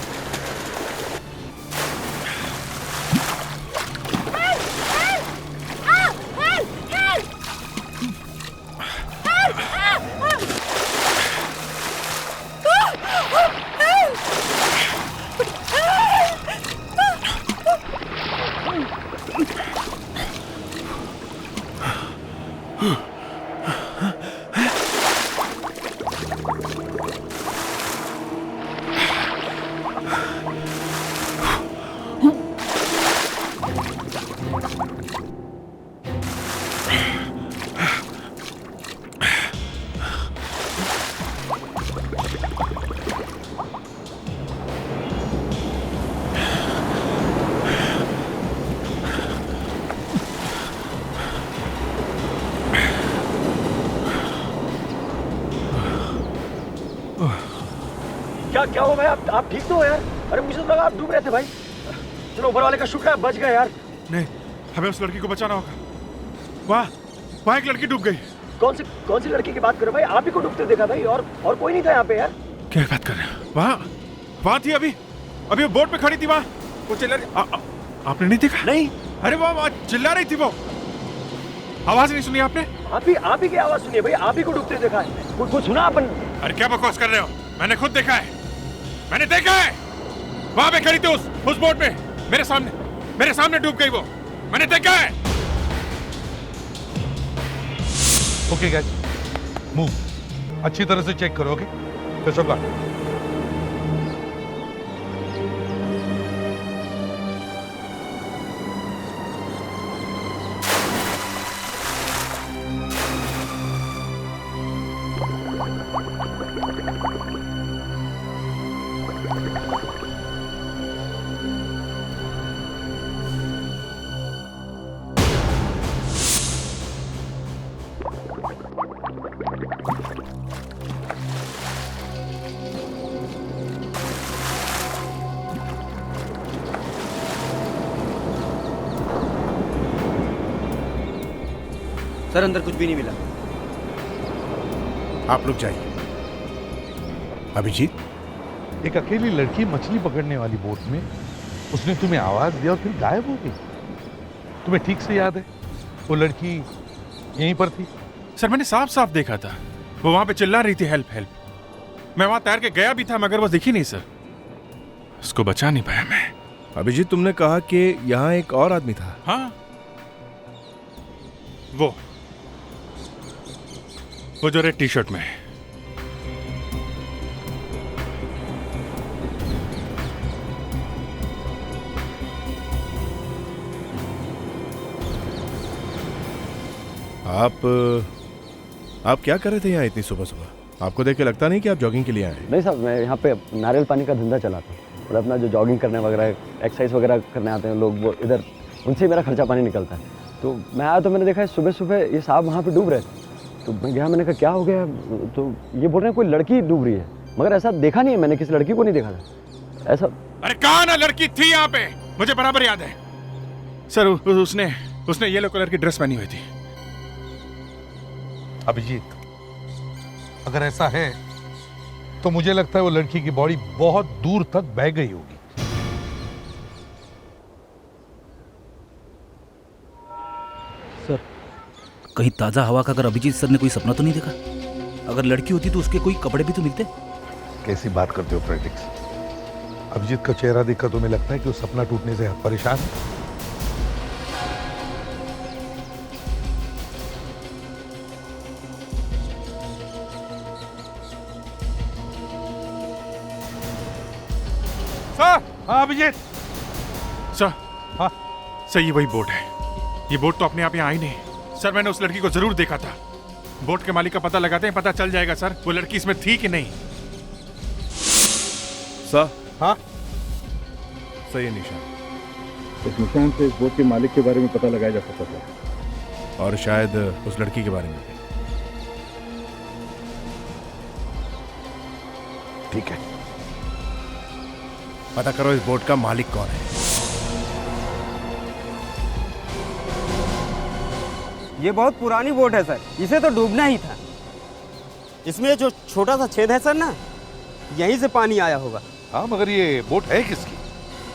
क्या हुआ भाई? आप ठीक तो हो यार? अरे मुझे तो लगा आप डूब रहे थे भाई। चलो ऊपर वाले का शुक्र है बच गए यार। नहीं, हमें उस लड़की को बचाना होगा। वहाँ एक लड़की डूब गई। कौन सी लड़की की बात कर रहे हो भाई? आप ही को डूबते देखा भाई, और कोई नहीं था यहाँ पे यार। क्या बात कर रहे हो? वहाँ थी अभी वो बोट पे खड़ी थी वहाँ। वो चिल्ला रही। आपने नहीं देखा? नहीं। अरे वो चिल्ला रही थी, वो आवाज नहीं सुनी आपने? आप ही की आवाज सुनिए भाई, आप ही को डूबते देखा है। कुछ सुना अपन? अरे क्या बकवास कर रहे हो? मैंने खुद देखा है, मैंने देखा है। वहां पे खड़ी थी उस बोट में, मेरे सामने डूब गई वो, मैंने देखा है। Okay guys, move. अच्छी तरह से चेक करो। Okay, best of luck. Sir अंदर कुछ भी नहीं मिला। आप लोग जाइए। अभिजीत, एक अकेली लड़की मछली पकड़ने वाली बोट में, उसने तुम्हें आवाज दिया और फिर गायब हो गई। तुम्हें ठीक से याद है वो लड़की यहीं पर थी? सर मैंने साफ साफ देखा था, वो वहां पे चिल्ला रही थी हेल्प हेल्प। मैं वहां तैर के गया भी था मगर वो दिखी नहीं सर, उसको बचा नहीं पाया मैं। अभिजीत, तुमने कहा कि यहाँ एक और आदमी था। हाँ, वो जो रेड टी शर्ट में है। आप क्या कर रहे थे यहाँ इतनी सुबह सुबह? आपको देख के लगता नहीं कि आप जॉगिंग के लिए आए हैं? नहीं साहब, मैं यहाँ पे नारियल पानी का धंधा चलाता हूँ और अपना जो जॉगिंग करने वगैरह एक्सरसाइज वगैरह करने आते हैं लोग, वो इधर उनसे मेरा खर्चा पानी निकलता है। तो मैं आया तो मैंने देखा सुबह सुबह ये साहब वहाँ पे डूब रहे थे। तो मैं गया, मैंने कहा क्या हो गया? तो ये बोल रहे हैं कोई लड़की डूब रही है, मगर ऐसा देखा नहीं है मैंने, किसी लड़की को नहीं देखा था ऐसा। अरे कहाँ ना लड़की थी यहाँ पे, मुझे बराबर याद है सर। उसने येलो कलर की ड्रेस पहनी हुई थी। अभिजीत, अगर ऐसा है तो मुझे लगता है वो लड़की की बॉडी बहुत दूर तक बह गई होगी। सर, कहीं ताजा हवा का अगर अभिजीत सर ने कोई सपना तो नहीं देखा? अगर लड़की होती तो उसके कोई कपड़े भी तो मिलते। कैसी बात करते हो फ्रेडिक्स? अभिजीत का चेहरा देखकर तुम्हें लगता है कि वो सपना टूटने से परेशान है? हाँ अभिजीत सर। हाँ सर, ये वही बोट है। ये बोट तो अपने आप यहाँ आई नहीं सर, मैंने उस लड़की को जरूर देखा था। बोट के मालिक का पता लगाते हैं, पता चल जाएगा सर वो लड़की इसमें थी कि नहीं। सर। हाँ सही है निशान। इस निशान से इस बोट के मालिक के बारे में पता लगाया जा सकता था, और शायद उस लड़की के बारे में। ठीक है, पता करो इस बोट का मालिक कौन है। ये बहुत पुरानी बोट है सर, इसे तो डूबना ही था। इसमें जो छोटा सा छेद है सर ना, यहीं से पानी आया होगा। हाँ, मगर ये बोट है किसकी?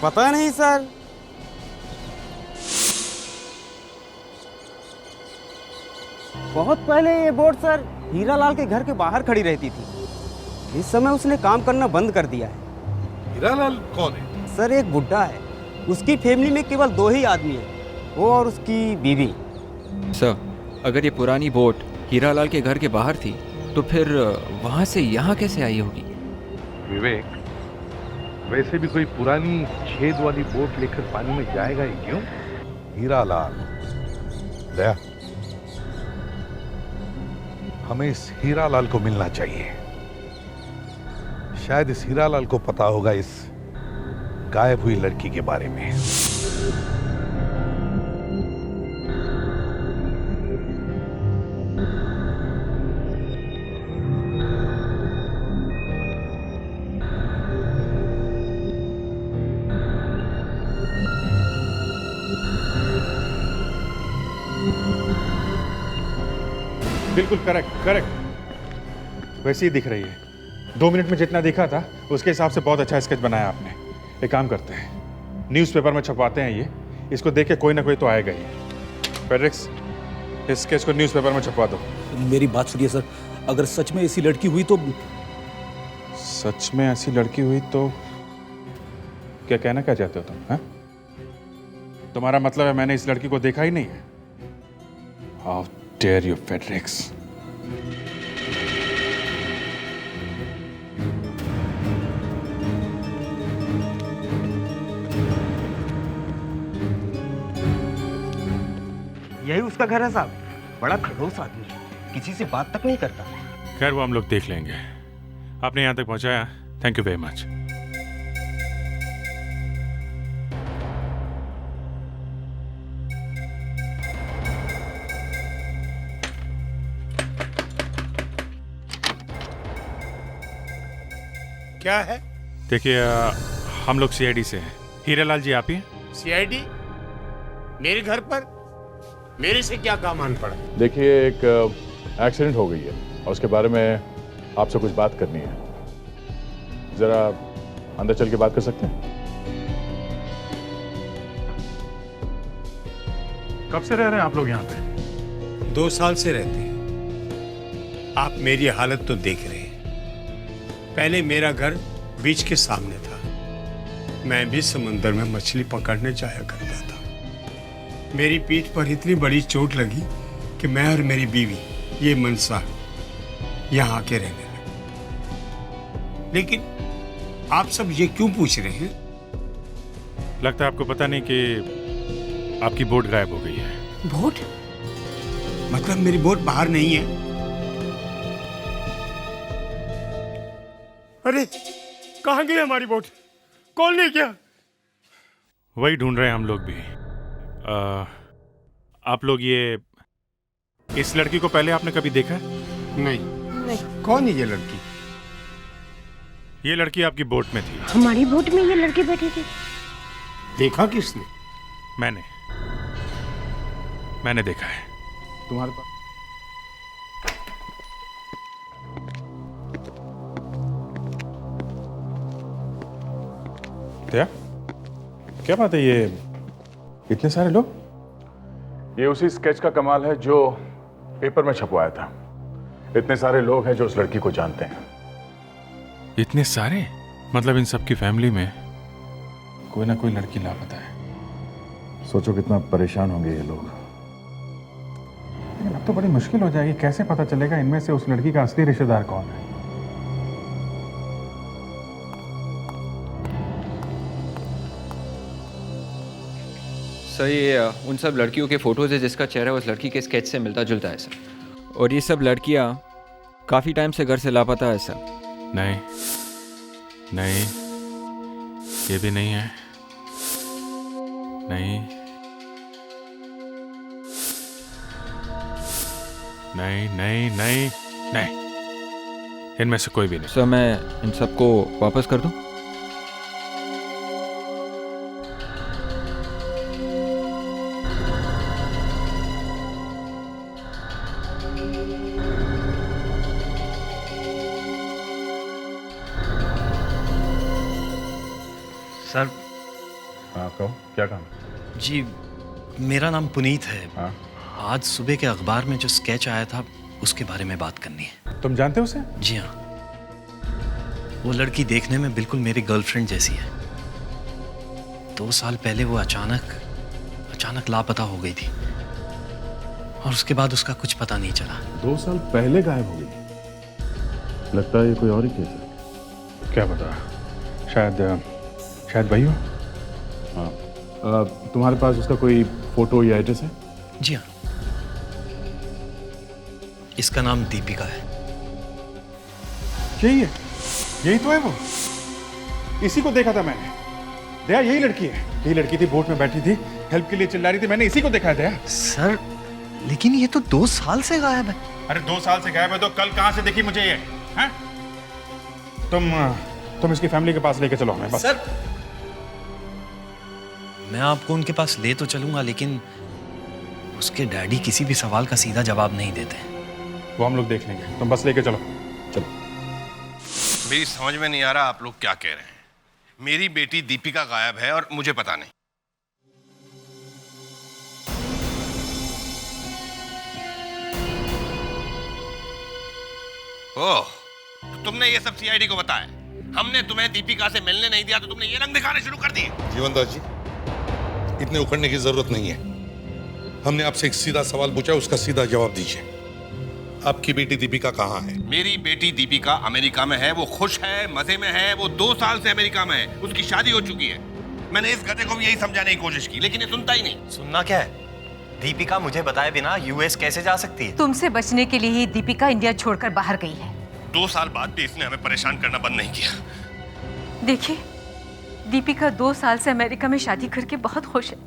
पता नहीं सर। बहुत पहले ये बोट सर हीरालाल के घर के बाहर खड़ी रहती थी। इस समय उसने काम करना बंद कर दिया है। हीरालाल कौन है? सर एक बुड्ढा है, उसकी फैमिली में केवल 2 ही आदमी हैं, वो और उसकी बीवी। सर, अगर ये पुरानी बोट हीरालाल के घर के बाहर थी तो फिर वहाँ से यहाँ कैसे आई होगी? विवेक, वैसे भी कोई पुरानी छेद वाली बोट लेकर पानी में जाएगा ही क्यों? हीरालाल, दया, हमें इस हीरालाल को मिलना चाहिए। शायद इस हीरालाल को पता होगा इस गायब हुई लड़की के बारे में। बिल्कुल करेक्ट करेक्ट, वैसी ही दिख रही है। 2 मिनट में जितना दिखा था उसके हिसाब से बहुत अच्छा स्केच बनाया आपने। एक काम करते हैं, न्यूज़पेपर में छपवाते हैं ये, इसको देख के कोई ना कोई तो आएगा ही। फेडरिक्स, इस स्केच को न्यूज़पेपर में छपवा दो। मेरी बात सुनिए सर, अगर सच में ऐसी लड़की हुई तो? सच में ऐसी लड़की हुई तो क्या कहना क्या चाहते हो तुम? हाँ, तुम्हारा मतलब है मैंने इस लड़की को देखा ही नहीं है? How dare you Fredericks. यही उसका घर है साहब। बड़ा खड़ूस आदमी है, किसी से बात तक नहीं करता। खैर, वो हम लोग देख लेंगे। आपने यहाँ तक पहुँचाया, थैंक यू वेरी मच। क्या है? देखिए, हम लोग सीआईडी से हैं। हीरालाल जी आप ही हैं? सीआईडी? मेरे घर पर मेरे से क्या काम आन पड़ा? देखिए, एक एक्सीडेंट हो गई है और उसके बारे में आपसे कुछ बात करनी है। जरा अंदर चल के बात कर सकते हैं? कब से रह रहे हैं आप लोग यहाँ पे? 2 साल से रहते हैं। आप मेरी हालत तो देख रहे हैं। पहले मेरा घर बीच के सामने था। मैं भी समंदर में मछली पकड़ने जाया करता था। मेरी पीठ पर इतनी बड़ी चोट लगी कि मैं और मेरी बीवी, ये मनसा, यहाँ आके रहने लगे। लेकिन आप सब ये क्यों पूछ रहे हैं? लगता है आपको पता नहीं कि आपकी बोट गायब हो गई है। बोट? मतलब मेरी बोट बाहर नहीं है? अरे, कहाँ गई हमारी बोट? कौन ले गया? वही ढूंढ रहे हैं हम लोग भी। आप लोग ये इस लड़की को पहले आपने कभी देखा? नहीं। कौन है ये लड़की? ये लड़की आपकी बोट में थी। हमारी बोट में ये लड़की बैठी थी? देखा किसने? मैंने देखा है। तुम्हारे पास? क्या बात है, ये इतने सारे लोग? ये उसी स्केच का कमाल है जो पेपर में छपवाया था। इतने सारे लोग हैं जो उस लड़की को जानते हैं। इतने सारे? मतलब इन सबकी फैमिली में कोई ना कोई लड़की लापता है। सोचो कितना परेशान होंगे ये लोग। लेकिन अब तो बड़ी मुश्किल हो जाएगी, कैसे पता चलेगा इनमें से उस लड़की का असली रिश्तेदार कौन है? सर, ये उन सब लड़कियों के फोटोज है जिसका चेहरा उस लड़की के स्केच से मिलता जुलता है सर। और ये सब लड़कियां काफ़ी टाइम से घर से लापता है सर। नहीं, ये भी नहीं है। नहीं, इनमें से कोई भी नहीं। सर, मैं इन सबको वापस कर दूं? सर। हाँ कहो, क्या काम है? जी, मेरा नाम पुनीत है। हाँ? आज सुबह के अखबार में जो स्केच आया था उसके बारे में बात करनी है। तुम जानते हो उसे? जी हाँ, वो लड़की देखने में बिल्कुल मेरी गर्लफ्रेंड जैसी है। 2 साल पहले वो अचानक लापता हो गई थी और उसके बाद उसका कुछ पता नहीं चला। 2 साल पहले गायब हो गई? लगता है ये कोई और ही केस है। क्या पता, शायद वही हो। हाँ, तुम्हारे पास उसका कोई फोटो या एड्रेस है? जी हाँ, इसका नाम दीपिका है। यही है, यही तो है वो। इसी को देखा था मैंने। दया यही लड़की है। यही लड़की थी, बोट में बैठी थी, हेल्प के लिए चिल्ला रही थी। मैंने इसी को देखा है दया। सर, लेकिन ये तो 2 साल से गायब है। अरे 2 साल से गायब है तो कल कहां से देखी मुझे ये? हैं? तुम इसकी फैमिली के पास लेके चलो हमें बस। सर, मैं आपको उनके पास ले तो चलूंगा, लेकिन उसके डैडी किसी भी सवाल का सीधा जवाब नहीं देते। वो हम लोग देख लेंगे, तुम बस लेके चलो। चलो। मेरी समझ में नहीं आ रहा आप लोग क्या कह रहे हैं। मेरी बेटी दीपिका गायब है और मुझे पता नहीं। ओह, तो तुमने ये सब सीआईडी को बताया? हमने तुम्हें दीपिका से मिलने नहीं दिया तो तुमने ये रंग दिखाने शुरू कर दिए। जीवनदास जी, इतने उखड़ने की जरूरत नहीं है। हमने आपसे एक सीधा सवाल पूछा, उसका सीधा जवाब दीजिए। आपकी बेटी दीपिका कहाँ है? मेरी बेटी दीपिका अमेरिका में है। वो खुश है, मजे में है। वो 2 साल से अमेरिका में है। उसकी शादी हो चुकी है। मैंने इस गधे को भी यही समझाने की कोशिश की, लेकिन ये सुनता ही नहीं। सुनना क्या है? दीपिका मुझे बताए बिना यूएस कैसे जा सकती है? तुमसे बचने के लिए ही दीपिका इंडिया छोड़कर बाहर गई है। 2 साल बाद भी इसने हमें परेशान करना बंद नहीं किया। देखिए, दीपिका 2 साल से अमेरिका में शादी करके बहुत खुश है।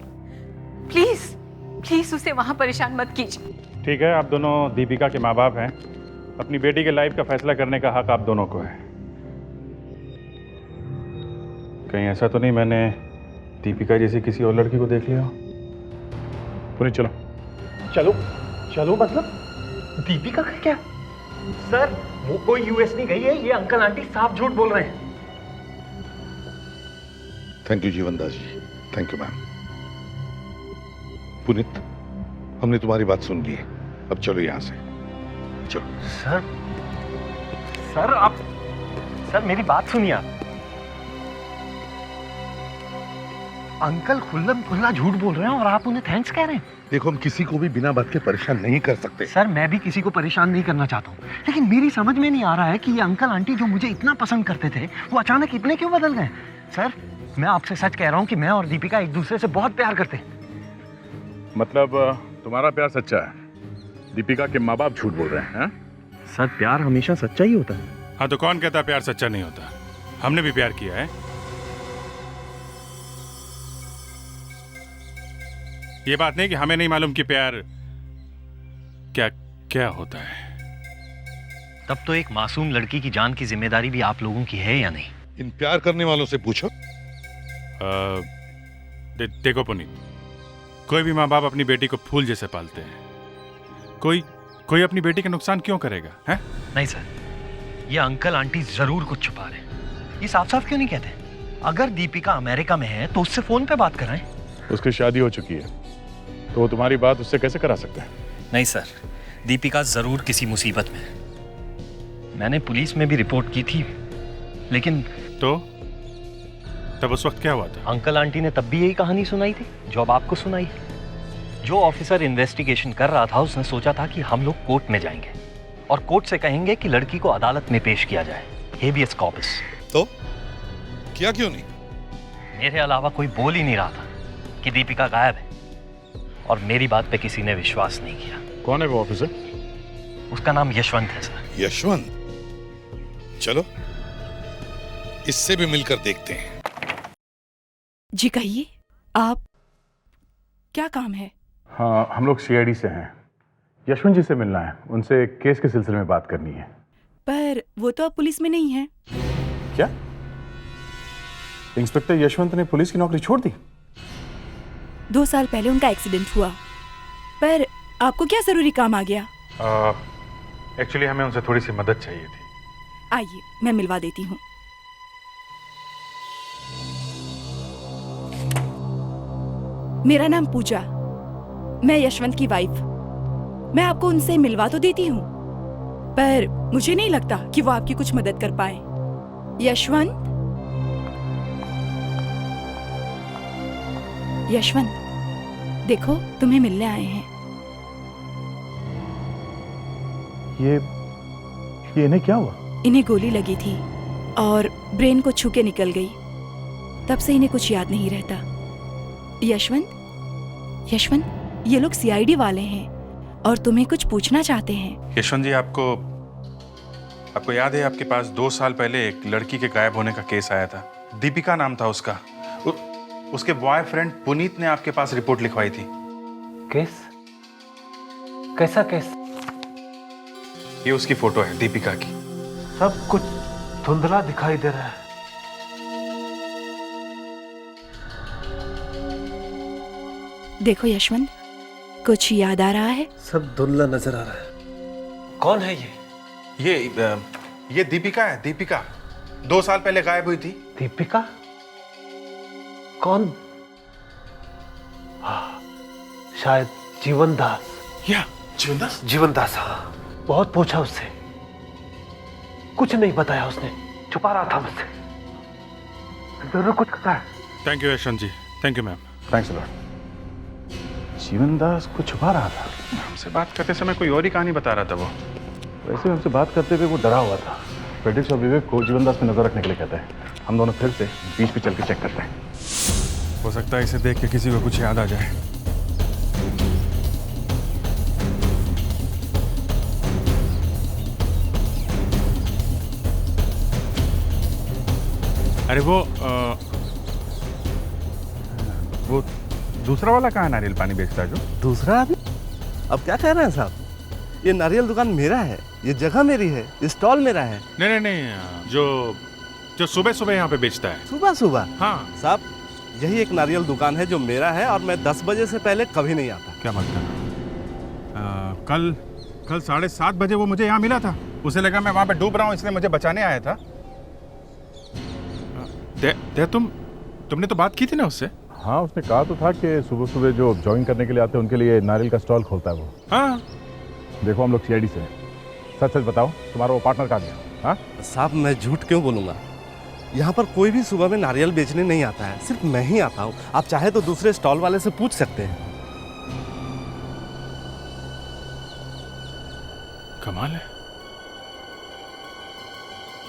प्लीज उसे वहां परेशान मत कीजिए। ठीक है, आप दोनों दीपिका के माँ बाप हैं। अपनी बेटी के लाइफ का फैसला करने का हक आप दोनों को है। कहीं ऐसा तो नहीं मैंने दीपिका जैसी किसी और लड़की को देख लिया? पुनीत चलो। चलो मतलब दीपिका का क्या? सर, वो कोई यूएस नहीं गई है। ये अंकल आंटी साफ झूठ बोल रहे हैं। Thank you Jeevandas ji, thank you ma'am. Puneet, हमने तुम्हारी बात सुन ली है, अब चलो यहाँ से, चलो। सर मेरी बात सुनिए आप। अंकल खुल्लम खुल्ला झूठ बोल रहे हैं और आप उन्हें थैंक्स कह रहे हैं। देखो, हम किसी को भी बिना बात के परेशान नहीं कर सकते। सर, मैं भी किसी को परेशान नहीं करना चाहता हूँ, लेकिन मेरी समझ में नहीं आ रहा है कि ये अंकल आंटी जो मुझे इतना पसंद करते थे, वो अचानक इतने क्यों बदल गए? सर, मैं आपसे सच कह रहा हूँ कि मैं और दीपिका एक दूसरे से बहुत प्यार करते हैं। मतलब तुम्हारा प्यार सच्चा है, दीपिका के माँ बाप झूठ बोल रहे हैं? सर, प्यार हमेशा सच्चा ही होता है। हाँ, तो कौन कहता प्यार सच्चा नहीं होता? हमने भी प्यार किया है। ये बात नहीं कि हमें नहीं मालूम कि प्यार क्या क्या होता है। तब तो एक मासूम लड़की की जान की जिम्मेदारी भी आप लोगों की है या नहीं? इन प्यार करने वालों से पूछो। देखो पुनीत, कोई भी माँ बाप अपनी बेटी को फूल जैसे पालते हैं। कोई अपनी बेटी का नुकसान क्यों करेगा? हैं? नहीं सर, ये अंकल आंटी जरूर कुछ छुपा रहे हैं। ये साफ साफ क्यों नहीं कहते? अगर दीपिका अमेरिका में है तो उससे फोन पे बात कराएं। उसकी शादी हो चुकी है तो वो तुम्हारी बात उससे कैसे करा सकते हैं? नहीं सर, दीपिका जरूर किसी मुसीबत में है। मैंने पुलिस में भी रिपोर्ट की थी, लेकिन तब उस वक्त क्या हुआ था? अंकल आंटी ने तब भी यही कहानी सुनाई थी जो अब आपको सुनाई। जो ऑफिसर इन्वेस्टिगेशन कर रहा था उसने सोचा था कि हम लोग कोर्ट में जाएंगे और कोर्ट से कहेंगे कि लड़की को अदालत में पेश किया जाए, हेबियस कॉर्पस। तो किया क्यों नहीं? मेरे अलावा कोई बोल ही नहीं रहा था कि दीपिका गायब है, और मेरी बात पे किसी ने विश्वास नहीं किया। कौन है वो ऑफिसर? उसका नाम यशवंत है सर। यशवंत? चलो इससे भी मिलकर देखते हैं। जी कहिए, आप क्या काम है? हाँ, हम लोग सीआईडी से हैं। यशवंत जी से मिलना है, उनसे केस के सिलसिले में बात करनी है। पर वो तो अब पुलिस में नहीं है। क्या? इंस्पेक्टर यशवंत ने पुलिस की नौकरी छोड़ दी? 2 साल पहले उनका एक्सीडेंट हुआ। पर आपको क्या जरूरी काम आ गया? एक्चुअली हमें उनसे थोड़ी सी मदद चाहिए थी। आइए, मैं मिलवा देती हूँ। मेरा नाम पूजा, मैं यशवंत की वाइफ। मैं आपको उनसे मिलवा तो देती हूँ, पर मुझे नहीं लगता कि वो आपकी कुछ मदद कर पाए। यशवंत, यशवंत, देखो तुम्हें मिलने आए हैं। ये इन्हें क्या हुआ? इन्हें गोली लगी थी और ब्रेन को छू के निकल गई। तब से इन्हें कुछ याद नहीं रहता। यशवंत, यशवंत, ये लोग सीआईडी वाले हैं और तुम्हें कुछ पूछना चाहते हैं। यशवंत जी, आपको याद है आपके पास 2 साल पहले एक लड़की के गायब होने का केस आया था? दीपिका नाम था उसका। उसके बॉयफ्रेंड पुनीत ने आपके पास रिपोर्ट लिखवाई थी। केस? कैसा केस? ये उसकी फोटो है, दीपिका की। सब कुछ धुंधला दिखाई दे रहा है। देखो यशवंत, कुछ याद आ रहा है? सब धुंधला नजर आ रहा है। कौन है ये? ये दीपिका है, दीपिका। 2 साल पहले गायब हुई थी। दीपिका? कौन? हाँ, शायद जीवन दास। या जीवन दास? जीवन दास, हाँ। बहुत पूछा उससे, कुछ नहीं बताया उसने, छुपा रहा था मुझसे। जरूर कुछ करता है। Thank you Yashwant ji, thank you ma'am. Thanks lord. Jeevan Das को छुपा रहा था। हमसे बात करते समय कोई और ही कहानी बता रहा था वो। वैसे हमसे बात करते हुए वो डरा हुआ था। फेडेक्स और विवेक को जीवन दास पे नजर रखने के लिए कहते हैं। हम दोनों फिर से बीच पे चल के चेक करते हैं। हो सकता है इसे देख के किसी को कुछ याद आ जाए। अरे वो दूसरा वाला कहाँ नारियल पानी बेचता है जो? दूसरा आदमी? अब क्या कह रहे हैं साहब? ये नारियल दुकान मेरा है, ये जगह मेरी है, ये स्टॉल मेरा है। नहीं, जो सुबह सुबह यहाँ पे बेचता है। सुबह सुबह? हाँ साहब, यही एक नारियल दुकान है जो मेरा है और मैं 10 बजे से पहले कभी नहीं आता। क्या मतलब? कल 7:30 बजे वो मुझे यहाँ मिला था। उसे लगा मैं वहाँ पे डूब रहा हूँ, इसलिए मुझे बचाने आया था। तुमने तो बात की थी ना उससे? हाँ, उसने कहा तो था कि सुबह सुबह जो जॉगिंग करने के लिए आते हैं उनके लिए नारियल का स्टॉल खोलता है वो। हाँ। देखो हम लोग सीआईडी से हैं। सच सच बताओ, तुम्हारा वो पार्टनर कहाँ गया? हाँ साहब, मैं झूठ क्यों बोलूँगा? यहाँ पर कोई भी सुबह में नारियल बेचने नहीं आता है, सिर्फ मैं ही आता हूँ। आप चाहे तो दूसरे स्टॉल वाले से पूछ सकते हैं। कमाल है,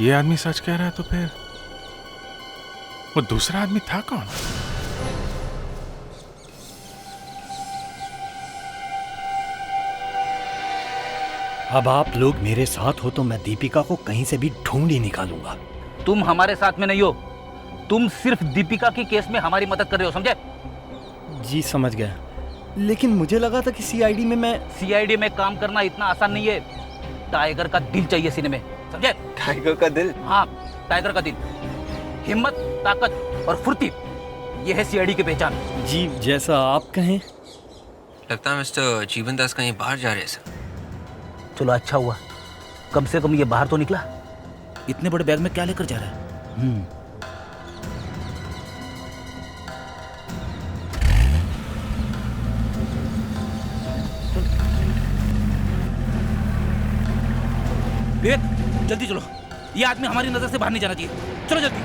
ये आदमी सच कह रहा है तो फिर वो दूसरा आदमी था कौन? अब आप लोग मेरे साथ हो तो मैं दीपिका को कहीं से भी ढूंढ ही निकालूंगा। तुम हमारे साथ में नहीं हो, तुम सिर्फ दीपिका की केस में हमारी मदद कर रहे हो, समझे? जी समझ गया, लेकिन मुझे लगा था कि सीआईडी में काम करना इतना आसान नहीं है। टाइगर का दिल चाहिए सीने में, समझे? टाइगर का दिल? हाँ, टाइगर का दिल। हिम्मत, ताकत और फुर्ती, ये है सीआईडी की पहचान। जी जैसा आप कहें। लगता है मिस्टर जीवन दास कहीं बाहर जा रहे हैं सर। चलो अच्छा हुआ, कम से कम ये बाहर तो निकला। इतने बड़े बैग में क्या लेकर जा रहा है? विवेक जल्दी चलो, ये आदमी हमारी नजर से बाहर नहीं जाना चाहिए। चलो जल्दी।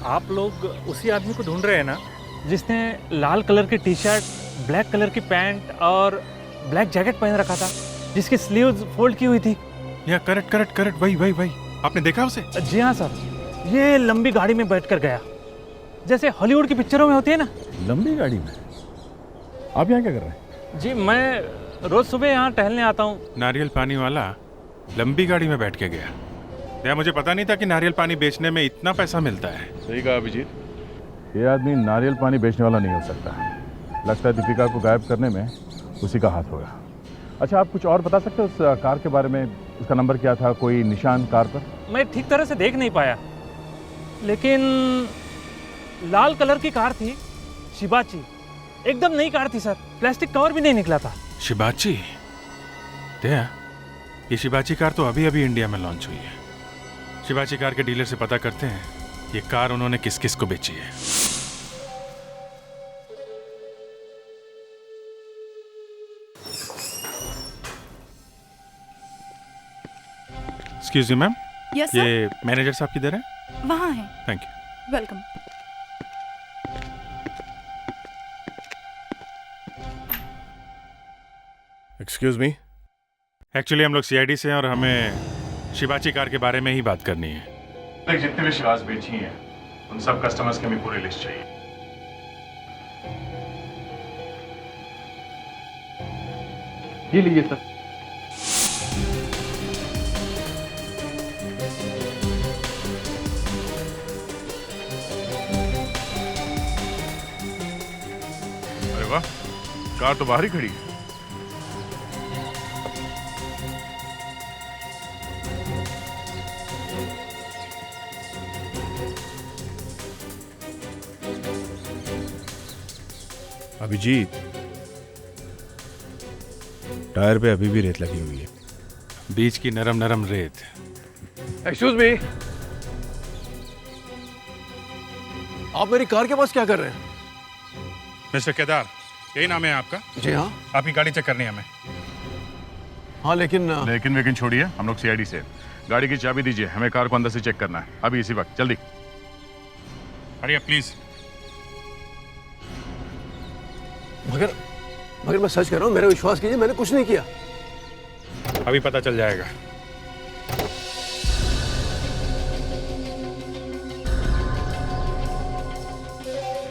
आप लोग उसी आदमी को ढूंढ रहे हैं ना, जिसने लाल कलर की टी शर्ट, ब्लैक कलर की पैंट और ब्लैक जैकेट पहन रखा था, जिसकी स्लीव्स फोल्ड की हुई थी? या करेक्ट, वही। आपने देखा उसे? जी हाँ सर, ये लंबी गाड़ी में बैठकर गया, जैसे हॉलीवुड की पिक्चरों में होती है ना। लंबी गाड़ी में? आप यहाँ क्या कर रहे हैं? जी मैं रोज सुबह यहाँ टहलने आता हूँ। नारियल पानी वाला लंबी गाड़ी में बैठ के गया? या मुझे पता नहीं था कि नारियल पानी बेचने में इतना पैसा मिलता है। सही कहा अभिजीत, ये आदमी नारियल पानी बेचने वाला नहीं हो सकता। लगता है दीपिका को गायब करने में उसी का हाथ होगा। अच्छा, आप कुछ और बता सकते हो उस कार के बारे में? उसका नंबर क्या था, कोई निशान कार पर? मैं ठीक तरह से देख नहीं पाया, लेकिन लाल कलर की कार थी, शिबाची। एकदम नई कार थी सर, प्लास्टिक कवर भी नहीं निकला था। शिबाची? ये शिबाची कार तो अभी इंडिया में लॉन्च हुई है। शिबाची कार के डीलर से पता करते हैं ये कार उन्होंने किस किस को बेची है। Excuse me ma'am, Yes, sir. ये मैनेजर साहब किधर है? वहाँ है। Thank you. Welcome. Excuse me. Actually हम लोग सीआईडी से हैं और हमें शिवाची कार के बारे में ही बात करनी है। जितने भी शिवाज बेची हैं उन सब कस्टमर्स की हमें पूरी लिस्ट चाहिए। ये लीजिए सर। अरे वाह, कार तो बाहर ही खड़ी है। अभिजीत, टायर पे अभी भी रेत लगी हुई है। बीच की नरम नरम रेत। एक्सक्यूज मी, आप मेरी कार के पास क्या कर रहे हैं? मिस्टर केदार, यही नाम है आपका? जी हाँ। आपकी गाड़ी चेक करनी है हमें। हाँ लेकिन लेकिन छोड़िए, हम लोग सीआईडी से। गाड़ी की चाबी दीजिए, हमें कार को अंदर से चेक करना है अभी इसी वक्त, जल्दी। हरी प्लीज। मगर मैं सच कह रहा हूँ, मेरा विश्वास कीजिए, मैंने कुछ नहीं किया। अभी पता चल जाएगा।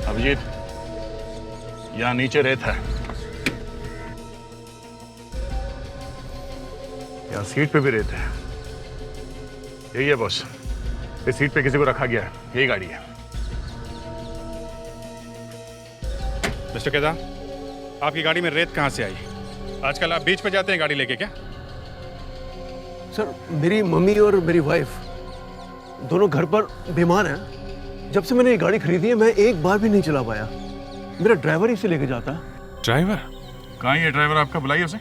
अभिजीत, यहाँ नीचे रेत है। यहाँ सीट पे भी रेत है। यही है बॉस, इस सीट पे किसी को रखा गया है, यही गाड़ी है। मिस्टर केदार, आपकी गाड़ी में रेत कहाँ से आई? आजकल आप बीच पे जाते हैं गाड़ी लेके क्या? सर, मेरी मम्मी और मेरी वाइफ दोनों घर पर बीमार हैं। जब से मैंने ये गाड़ी खरीदी है, मैं एक बार भी नहीं चला पाया। मेरा ड्राइवर इसे लेके जाता है। ड्राइवर? कहाँ है ये ड्राइवर आपका? बुलाइए उसे।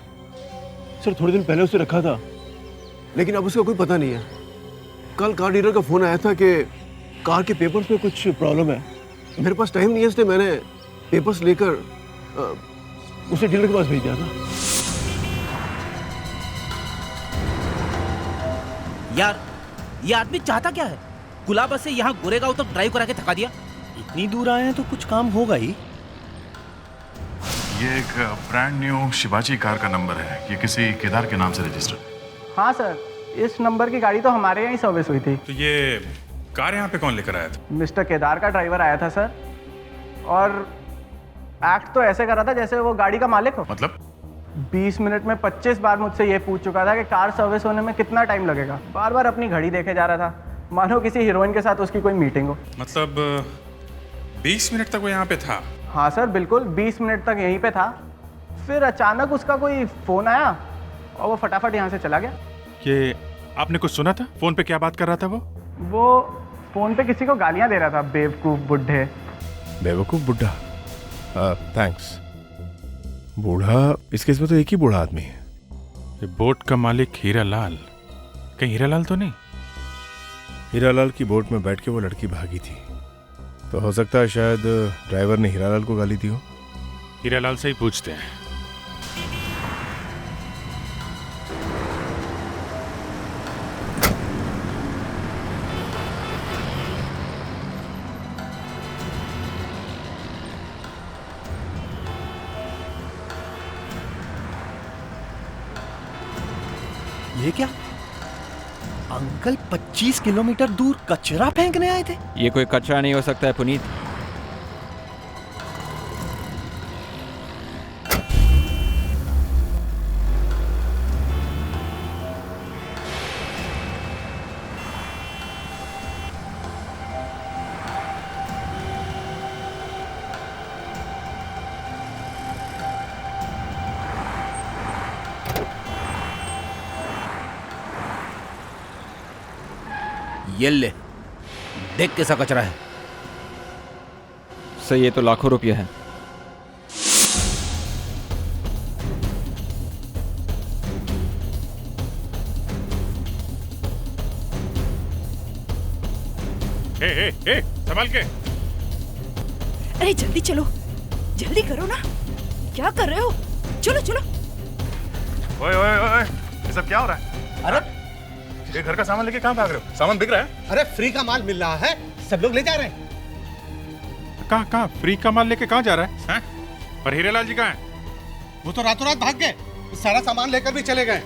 सर, थोड़े दिन पहले उसे रखा था, लेकिन अब उसका कोई पता नहीं है। कल कार डीलर का फोन आया था कि कार के पेपर्स में कुछ प्रॉब्लम है। मेरे पास टाइम नहीं है, इसलिए मैंने पेपर्स लेकर उसे डीलर के पास भेज दिया था। यार, ये आदमी चाहता क्या है? गुलाबा से यहाँ गोरेगांव तक ड्राइव करा के थका दिया। इतनी दूर आए हैं तो कुछ काम होगा ही। ये एक ब्रांड न्यू शिवाजी कार का नंबर है। ये किसी केदार के नाम से रजिस्टर्ड। हाँ सर, इस नंबर की गाड़ी तो हमारे यहाँ ही सर्विस हुई थी। तो ये कार यहाँ पे कौन लेकर आया था? मिस्टर केदार का ड्राइवर आया था सर, और एक्ट तो ऐसे कर रहा था जैसे वो गाड़ी का मालिक हो। मतलब? 20 मिनट में 25 बार मुझसे ये पूछ चुका था कि कार सर्विस होने में कितना टाइम लगेगा। बार बार अपनी घड़ी देखे जा रहा था, मानो किसी हीरोइन के साथ उसकी कोई मीटिंग हो। मतलब 20 मिनट तक वो यहाँ पे था? हाँ सर, बिल्कुल 20 मिनट तक यहीं पे था। फिर अचानक उसका कोई फ़ोन आया और वो फटाफट यहाँ से चला गया। ये आपने कुछ सुना था? फोन पे क्या बात कर रहा था वो फ़ोन पे किसी को गालियाँ दे रहा था, बेवकूफ़ बुड्ढे। बेवकूफ बुढ़ा? थैंक्स। बूढ़ा? इस केस में तो एक ही बूढ़ा आदमी है। ये बोट का मालिक हीरालाल, कहीं हीरालाल तो नहीं? हीरालाल की बोट में बैठ के वो लड़की भागी थी, तो हो सकता है शायद ड्राइवर ने हीरालाल को गाली दी हो। हीरालाल से ही पूछते हैं। ये क्या? अंकल 25 किलोमीटर दूर कचरा फेंकने आए थे? ये कोई कचरा नहीं हो सकता है पुनीत। ये ले, देख कैसा कचरा है। सर, ये तो लाखों रुपया है। संभाल के। अरे जल्दी चलो, जल्दी करो ना, क्या कर रहे हो? चलो चलो। ओए ओए ओए, ये सब क्या हो रहा है? अरे ये घर का सामान लेके कहाँ भाग रहे हो? सामान बिक रहा है? अरे फ्री का माल मिल रहा है, सब लोग ले जा रहे हैं। कहाँ फ्री का माल लेके कहाँ जा रहा है? और हीरेलाल जी कहाँ हैं? वो तो रातों रात भाग गए, सारा सामान लेकर भी चले गए,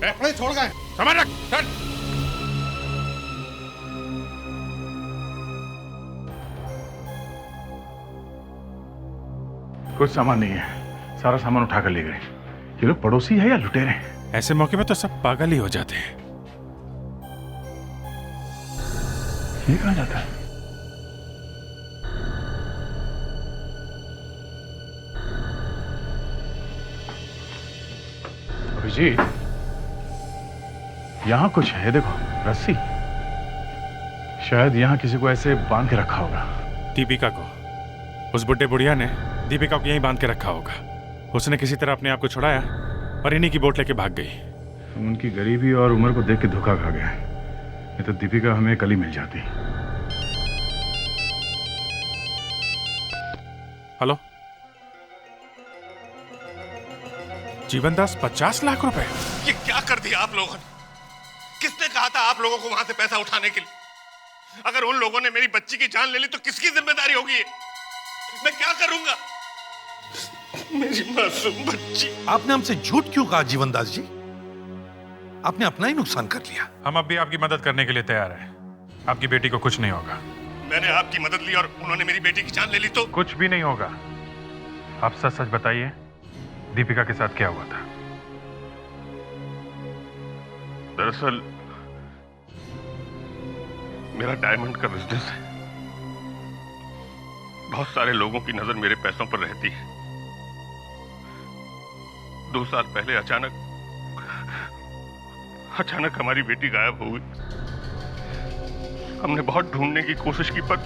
कपड़े छोड़ गए। सामान रख, चल। कुछ सामान नहीं है, सारा सामान उठाकर ले गए। ये लोग पड़ोसी है या लुटेरे हैं? ऐसे मौके में तो सब पागल ही हो जाते हैं। ये कहाँ जाता है? अभिजीत, यहां कुछ है, देखो रस्सी। शायद यहां किसी को ऐसे बांध के रखा होगा। दीपिका को, उस बुड्ढे बुढ़िया ने दीपिका को यहीं बांध के रखा होगा। उसने किसी तरह अपने आप को छुड़ाया और इन्हीं की बोट लेके भाग गई। हम उनकी गरीबी और उम्र को देख के धोखा खा गए। ये तो दीपिका हमें कल ही मिल जाती। हेलो, जीवन दास, 50 लाख रुपए? ये क्या कर दिया आप लोगों ने? किसने कहा था आप लोगों को वहां से पैसा उठाने के लिए? अगर उन लोगों ने मेरी बच्ची की जान ले ली तो किसकी जिम्मेदारी होगी ये? मैं क्या करूंगा? मेरी मासूम बच्ची। आपने हमसे झूठ क्यों कहा जीवन दास जी? आपने अपना ही नुकसान कर लिया। हम अब भी आपकी मदद करने के लिए तैयार हैं। आपकी बेटी को कुछ नहीं होगा। मैंने आपकी मदद ली और उन्होंने मेरी बेटी की जान ले ली तो? कुछ भी नहीं होगा। आप सच सच बताइए, दीपिका के साथ क्या हुआ था? दरअसल मेरा डायमंड का बिजनेस है। बहुत सारे लोगों की नजर मेरे पैसों पर रहती है। 2 साल पहले अचानक हमारी बेटी गायब हो गई। हमने बहुत ढूंढने की कोशिश की पर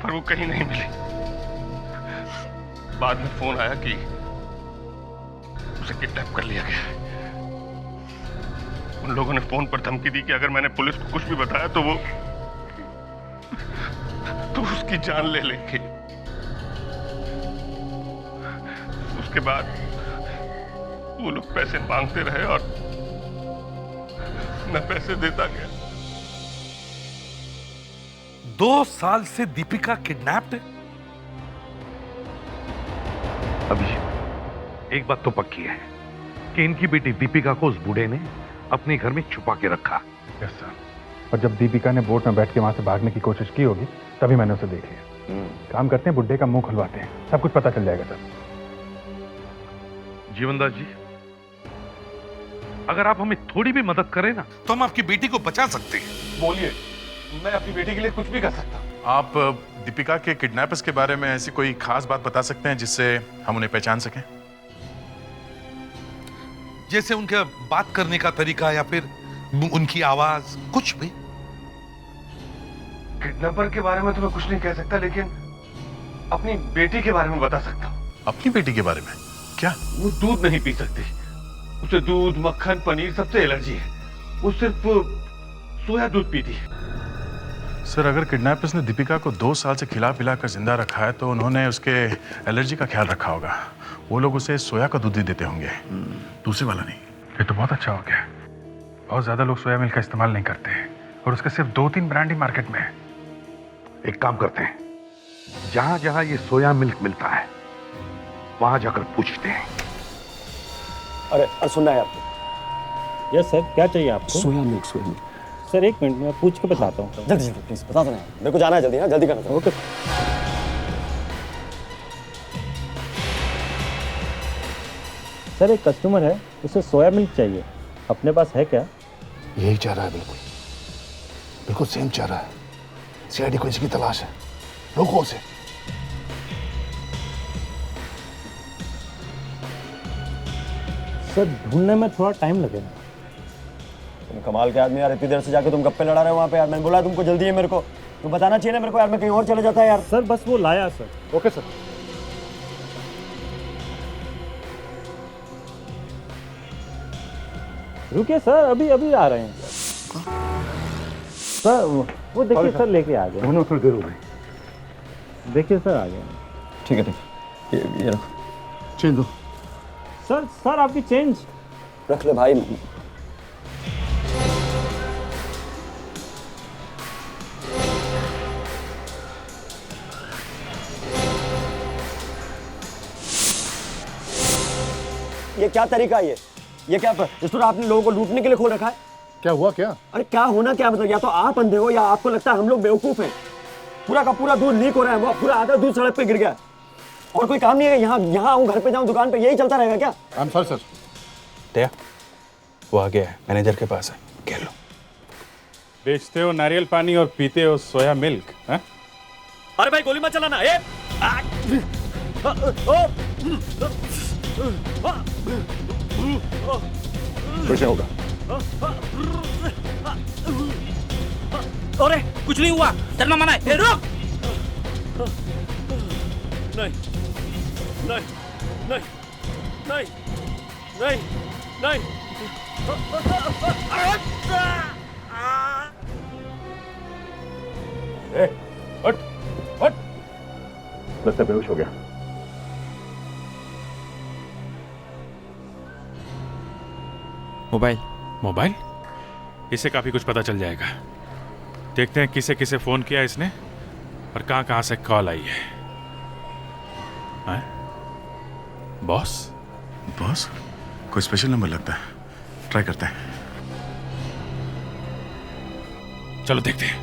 वो कहीं नहीं मिली। बाद में फोन आया कि उसे किडनैप कर लिया गया है। उन लोगों ने फोन पर धमकी दी कि अगर मैंने पुलिस को कुछ भी बताया तो उसकी जान ले लेंगे। उसके बाद वो लोग पैसे मांगते रहे और मैं पैसे देता गया। 2 साल से दीपिका किडनैप्ड है? अभिजीत, एक बात तो पक्की है कि इनकी बेटी दीपिका को उस बूढ़े ने अपने घर में छुपा के रखा। Yes sir. और जब दीपिका ने बोट में बैठ के वहां से भागने की कोशिश की होगी तभी मैंने उसे देख लिया। काम करते हैं, बुड्ढे का मुंह खुलवाते हैं, सब कुछ पता चल जाएगा सर। जीवनदास जी, अगर आप हमें थोड़ी भी मदद करें ना तो हम आपकी बेटी को बचा सकते हैं। बोलिए, मैं अपनी बेटी के लिए कुछ भी कर सकता हूँ। आप दीपिका के किडनैपर्स के बारे में ऐसी कोई खास बात बता सकते हैं जिससे हम उन्हें पहचान सकें? जैसे उनका बात करने का तरीका या फिर उनकी आवाज, कुछ भी। किडनैपर के बारे में तो मैं कुछ नहीं कह सकता, लेकिन अपनी बेटी के बारे में बता सकता हूँ। अपनी बेटी के बारे में क्या? वो दूध नहीं पी सकती। उसे दूध, मक्खन, पनीर सबसे एलर्जी है। वो सिर्फ सोया दूध पीती है। सर, अगर किडनैपर्स ने दीपिका को 2 साल से खिला पिला कर जिंदा रखा है तो उन्होंने उसके एलर्जी का ख्याल रखा होगा। वो लोग उसे सोया का दूध ही देते होंगे, दूसरे वाला नहीं। ये तो बहुत अच्छा हो गया। बहुत ज्यादा लोग सोया मिल्क का इस्तेमाल नहीं करते हैं और उसके सिर्फ 2-3 ब्रांड ही मार्केट में है। एक काम करते हैं, जहां जहां ये सोया मिल्क मिलता है वहां जाकर पूछते हैं। अरे सुनना है आपको? यस सर, क्या चाहिए आपको? Soya milk, soya milk. Sir 1 minute, मैं पूछ के बताता हूँ। जल्दी जल्दी प्लीज बता दो ना, मेरे को जाना है जल्दी। जल्दी करना। ओके। सर, एक कस्टमर है, उसे सोया मिल्क चाहिए, अपने पास है क्या? यही चाह रहा है, बिल्कुल सेम चाह रहा है। सीआईडी को इसकी तलाश है, रोको उसे। सर, ढूंढने में थोड़ा टाइम लगेगा। तुम कमाल के आदमी यार, इतनी देर से जाके तुम गप्पे लड़ा रहे हो वहाँ पे यार। मैंने बोला तुमको जल्दी है, मेरे को तुम बताना चाहिए ना मेरे को यार, मैं कहीं और चले जाता है यार। सर बस वो लाया सर। Okay sir. रुकिए सर, अभी अभी आ रहे हैं। सर वो देखिए सर लेके आ गए। थोड़ी देर हो गई। देखिए सर आ गए। ठीक है ठीक है, ये रखो चेंज दो। सर आपकी चेंज रख ले भाई। ये क्या तरीका है ये क्या रेस्टोरेंट आपने लोगों को लूटने के लिए खोल रखा है? क्या हुआ क्या? अरे क्या होना क्या, मतलब या तो आप अंधे हो या आपको लगता है हम लोग बेवकूफ हैं। पूरा का पूरा दूध लीक हो रहा है, वो पूरा आधा दूध सड़क पे गिर गया और कोई काम नहीं है। यहाँ आऊँ, घर पे जाऊँ, दुकान पे, यही चलता रहेगा क्या? I am sorry sir. Daya, वो आ गया है, मैनेजर के पास है, कह लो। बेचते हो नारियल पानी और पीते हो सोया मिल्क, हैं? अरे भाई गोली मत चलाना। कुछ नहीं होगा। अरे कुछ नहीं हुआ, डरना मना है। रुक। नहीं नहीं नहीं नहीं नहीं नहीं। हट हट। लगता है बेहोश हो गया। मोबाइल मोबाइल, इससे काफी कुछ पता चल जाएगा। देखते हैं किसे किसे फोन किया इसने और कहां कहां से कॉल आई है। बॉस? बॉस? कोई स्पेशल नंबर लगता है, ट्राई करते हैं। चलो देखते हैं।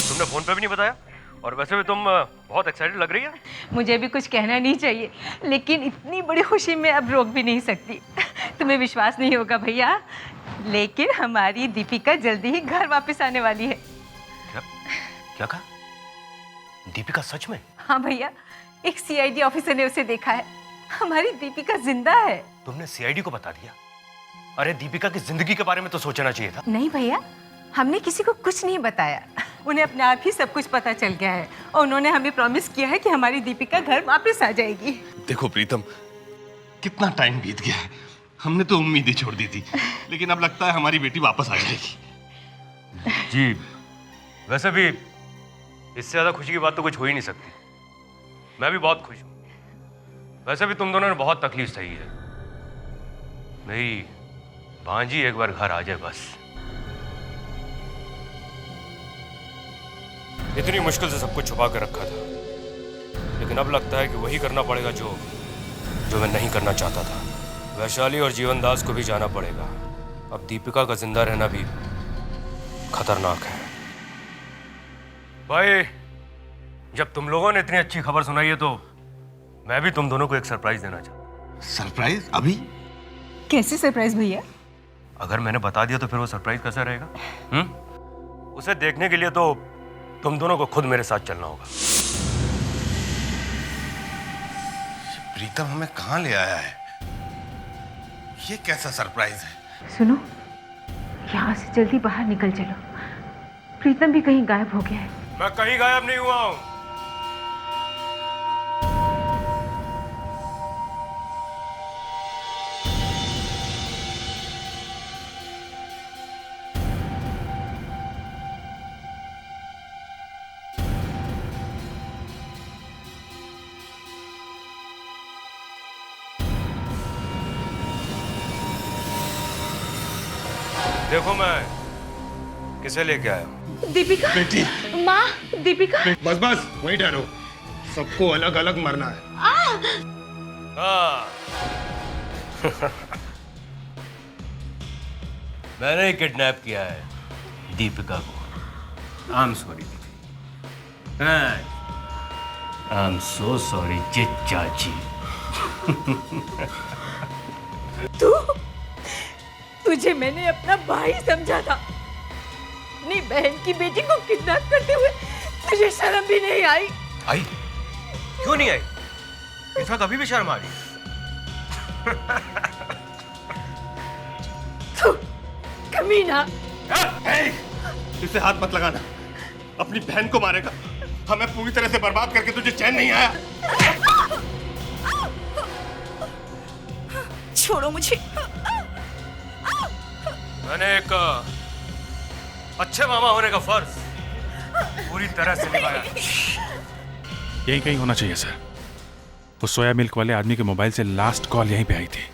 तुमने फोन पे भी नहीं बताया, और वैसे भी तुम बहुत एक्साइटेड लग रही है। मुझे भी कुछ कहना नहीं चाहिए, लेकिन इतनी बड़ी खुशी में अब रोक भी नहीं सकती। तुम्हें विश्वास नहीं होगा भैया, लेकिन हमारी दीपिका जल्दी ही घर वापस आने वाली है। क्या कहा? दीपिका सच में? हाँ भैया, एक सीआईडी ऑफिसर ने उसे देखा है। हमारी दीपिका जिंदा है। तुमने सीआईडी को बता दिया? अरे दीपिका की जिंदगी के बारे में तो सोचना चाहिए था। नहीं भैया, हमने किसी को कुछ नहीं बताया। उन्हें अपने आप ही सब कुछ पता चल गया है और उन्होंने हमें प्रॉमिस किया है कि हमारी दीपिका घर वापस आ जाएगी। देखो प्रीतम, कितना टाइम बीत गया है, हमने तो उम्मीद ही छोड़ दी थी, लेकिन अब लगता है हमारी बेटी वापस आ जाएगी। जी, वैसे भी इससे ज्यादा खुशी की बात तो कुछ हो ही नहीं सकती। मैं भी बहुत खुश हूँ। वैसे भी तुम दोनों ने बहुत तकलीफ सही है। मेरी भांजी एक बार घर आ जाए बस। इतनी मुश्किल से सब कुछ छुपा कर रखा था, लेकिन अब लगता है कि वही करना पड़ेगा जो मैं नहीं करना चाहता था। वैशाली और जीवन दास को भी जाना पड़ेगा। अब दीपिका का जिंदा रहना भी खतरनाक है। भाई, जब तुम लोगों ने इतनी अच्छी खबर सुनाई है तो मैं भी तुम दोनों को एक सरप्राइज देना चाहता हूँ। सरप्राइज? अभी? कैसे सरप्राइज भैया? अगर मैंने बता दिया तो फिर वो सरप्राइज कैसा रहेगा? उसे देखने के लिए तो तुम दोनों को खुद मेरे साथ चलना होगा। प्रीतम हमें कहाँ ले आया है? ये कैसा सरप्राइज है? सुनो, यहाँ से जल्दी बाहर निकल चलो। प्रीतम भी कहीं गायब हो गया है। मैं कहीं गायब नहीं हुआ हूँ। देखो मैं किसे लेके आया हूँ। दीपिका। बेटी। माँ, दीपिका। बस बस वहीं ठहरो, सबको अलग अलग मरना है। हाँ। मैंने ही किडनैप किया है दीपिका को। आई एम सॉरी दीदी। आई एम सो सॉरी चाची। तुझे मैंने अपना भाई समझा था। अपनी बहन की बेटी को किडनैप करते हुए तुझे शर्म भी नहीं आई? आई? क्यों नहीं आई? इनफैक्ट अभी भी शर्म आ रही। कमीना। इसे हाथ मत लगाना, अपनी बहन को मारेगा। हमें पूरी तरह से बर्बाद करके तुझे चैन नहीं आया। छोड़ो मुझे। मैंने एक अच्छे मामा होने का फर्ज पूरी तरह से निभाया। यही कहीं होना चाहिए सर। वो सोया मिल्क वाले आदमी के मोबाइल से लास्ट कॉल यहीं पे आई थी।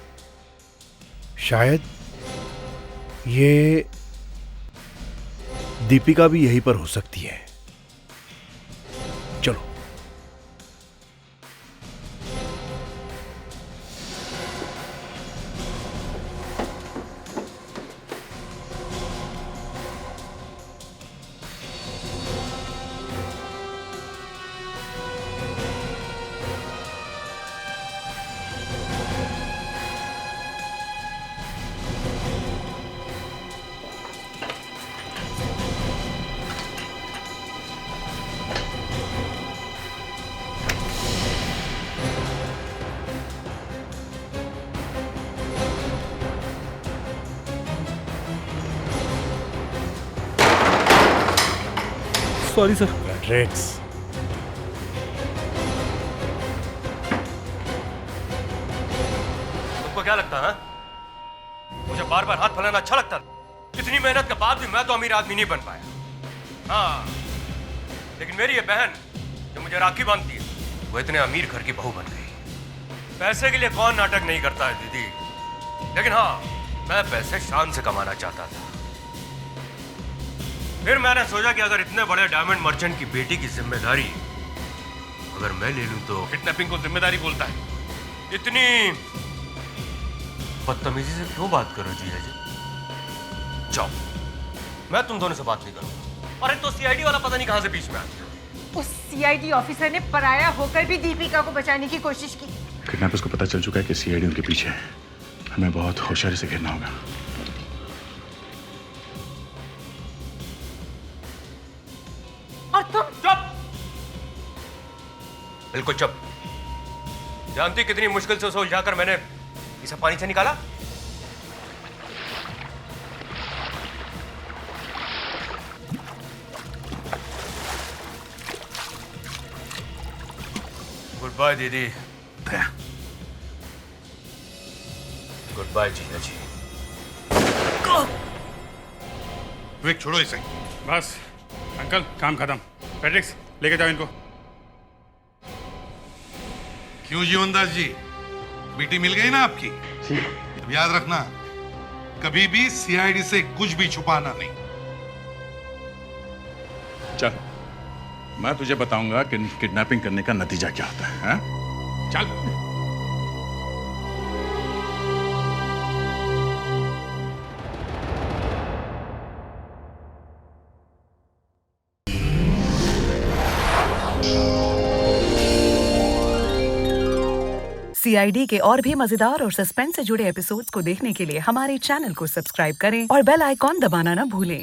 शायद ये दीपिका भी यहीं पर हो सकती है। चलो। Sorry sir. रेड्स तुमको क्या लगता है? मुझे बार बार हाथ फैलाना अच्छा लगता है? इतनी मेहनत के बाद भी मैं तो अमीर आदमी नहीं बन पाया। हाँ, लेकिन मेरी ये बहन जो मुझे राखी बांधती है वो इतने अमीर घर की बहू बन गई। पैसे के लिए कौन नाटक नहीं करता है दीदी, लेकिन हाँ, मैं पैसे शान से कमाना चाहता था। फिर मैंने सोचा कि अगर इतने बड़े डायमंड मर्चेंट की बेटी की जिम्मेदारी अगर मैं ले लूं तो। किडनैपिंग को जिम्मेदारी बोलता है? इतनी बदतमीजी से क्यों बात करो जीजा जी? जाओ, मैं तुम दोनों से बात नहीं करूंगा। अरे तो सीआईडी वाला पता नहीं कहां से बीच में आ गया। उस सीआईडी ऑफिसर ने पराया होकर भी दीपिका को बचाने की कोशिश की। किडनैपर्स को पता चल चुका है कि सीआईडी उनके पीछे है। हमें बहुत होशियारी से घेरना होगा। और तुम चुप, बिल्कुल चुप। जानती कितनी मुश्किल से उसे उलझाकर मैंने इसे पानी से निकाला? गुड बाय दीदी। गुड बाय जीजा जी। विवेक छोड़ो इसे। बस अंकल, काम खत्म। पेट्रिक्स लेके जाओ इनको। क्यों जीवनदास जी, बेटी मिल गई ना आपकी? अब याद रखना, कभी भी सीआईडी से कुछ भी छुपाना नहीं। चल, मैं तुझे बताऊंगा कि किडनैपिंग करने का नतीजा क्या होता है, हाँ? चल। सीआईडी के और भी मजेदार और सस्पेंस से जुड़े एपिसोड्स को देखने के लिए हमारे चैनल को सब्सक्राइब करें और बेल आइकॉन दबाना ना भूलें।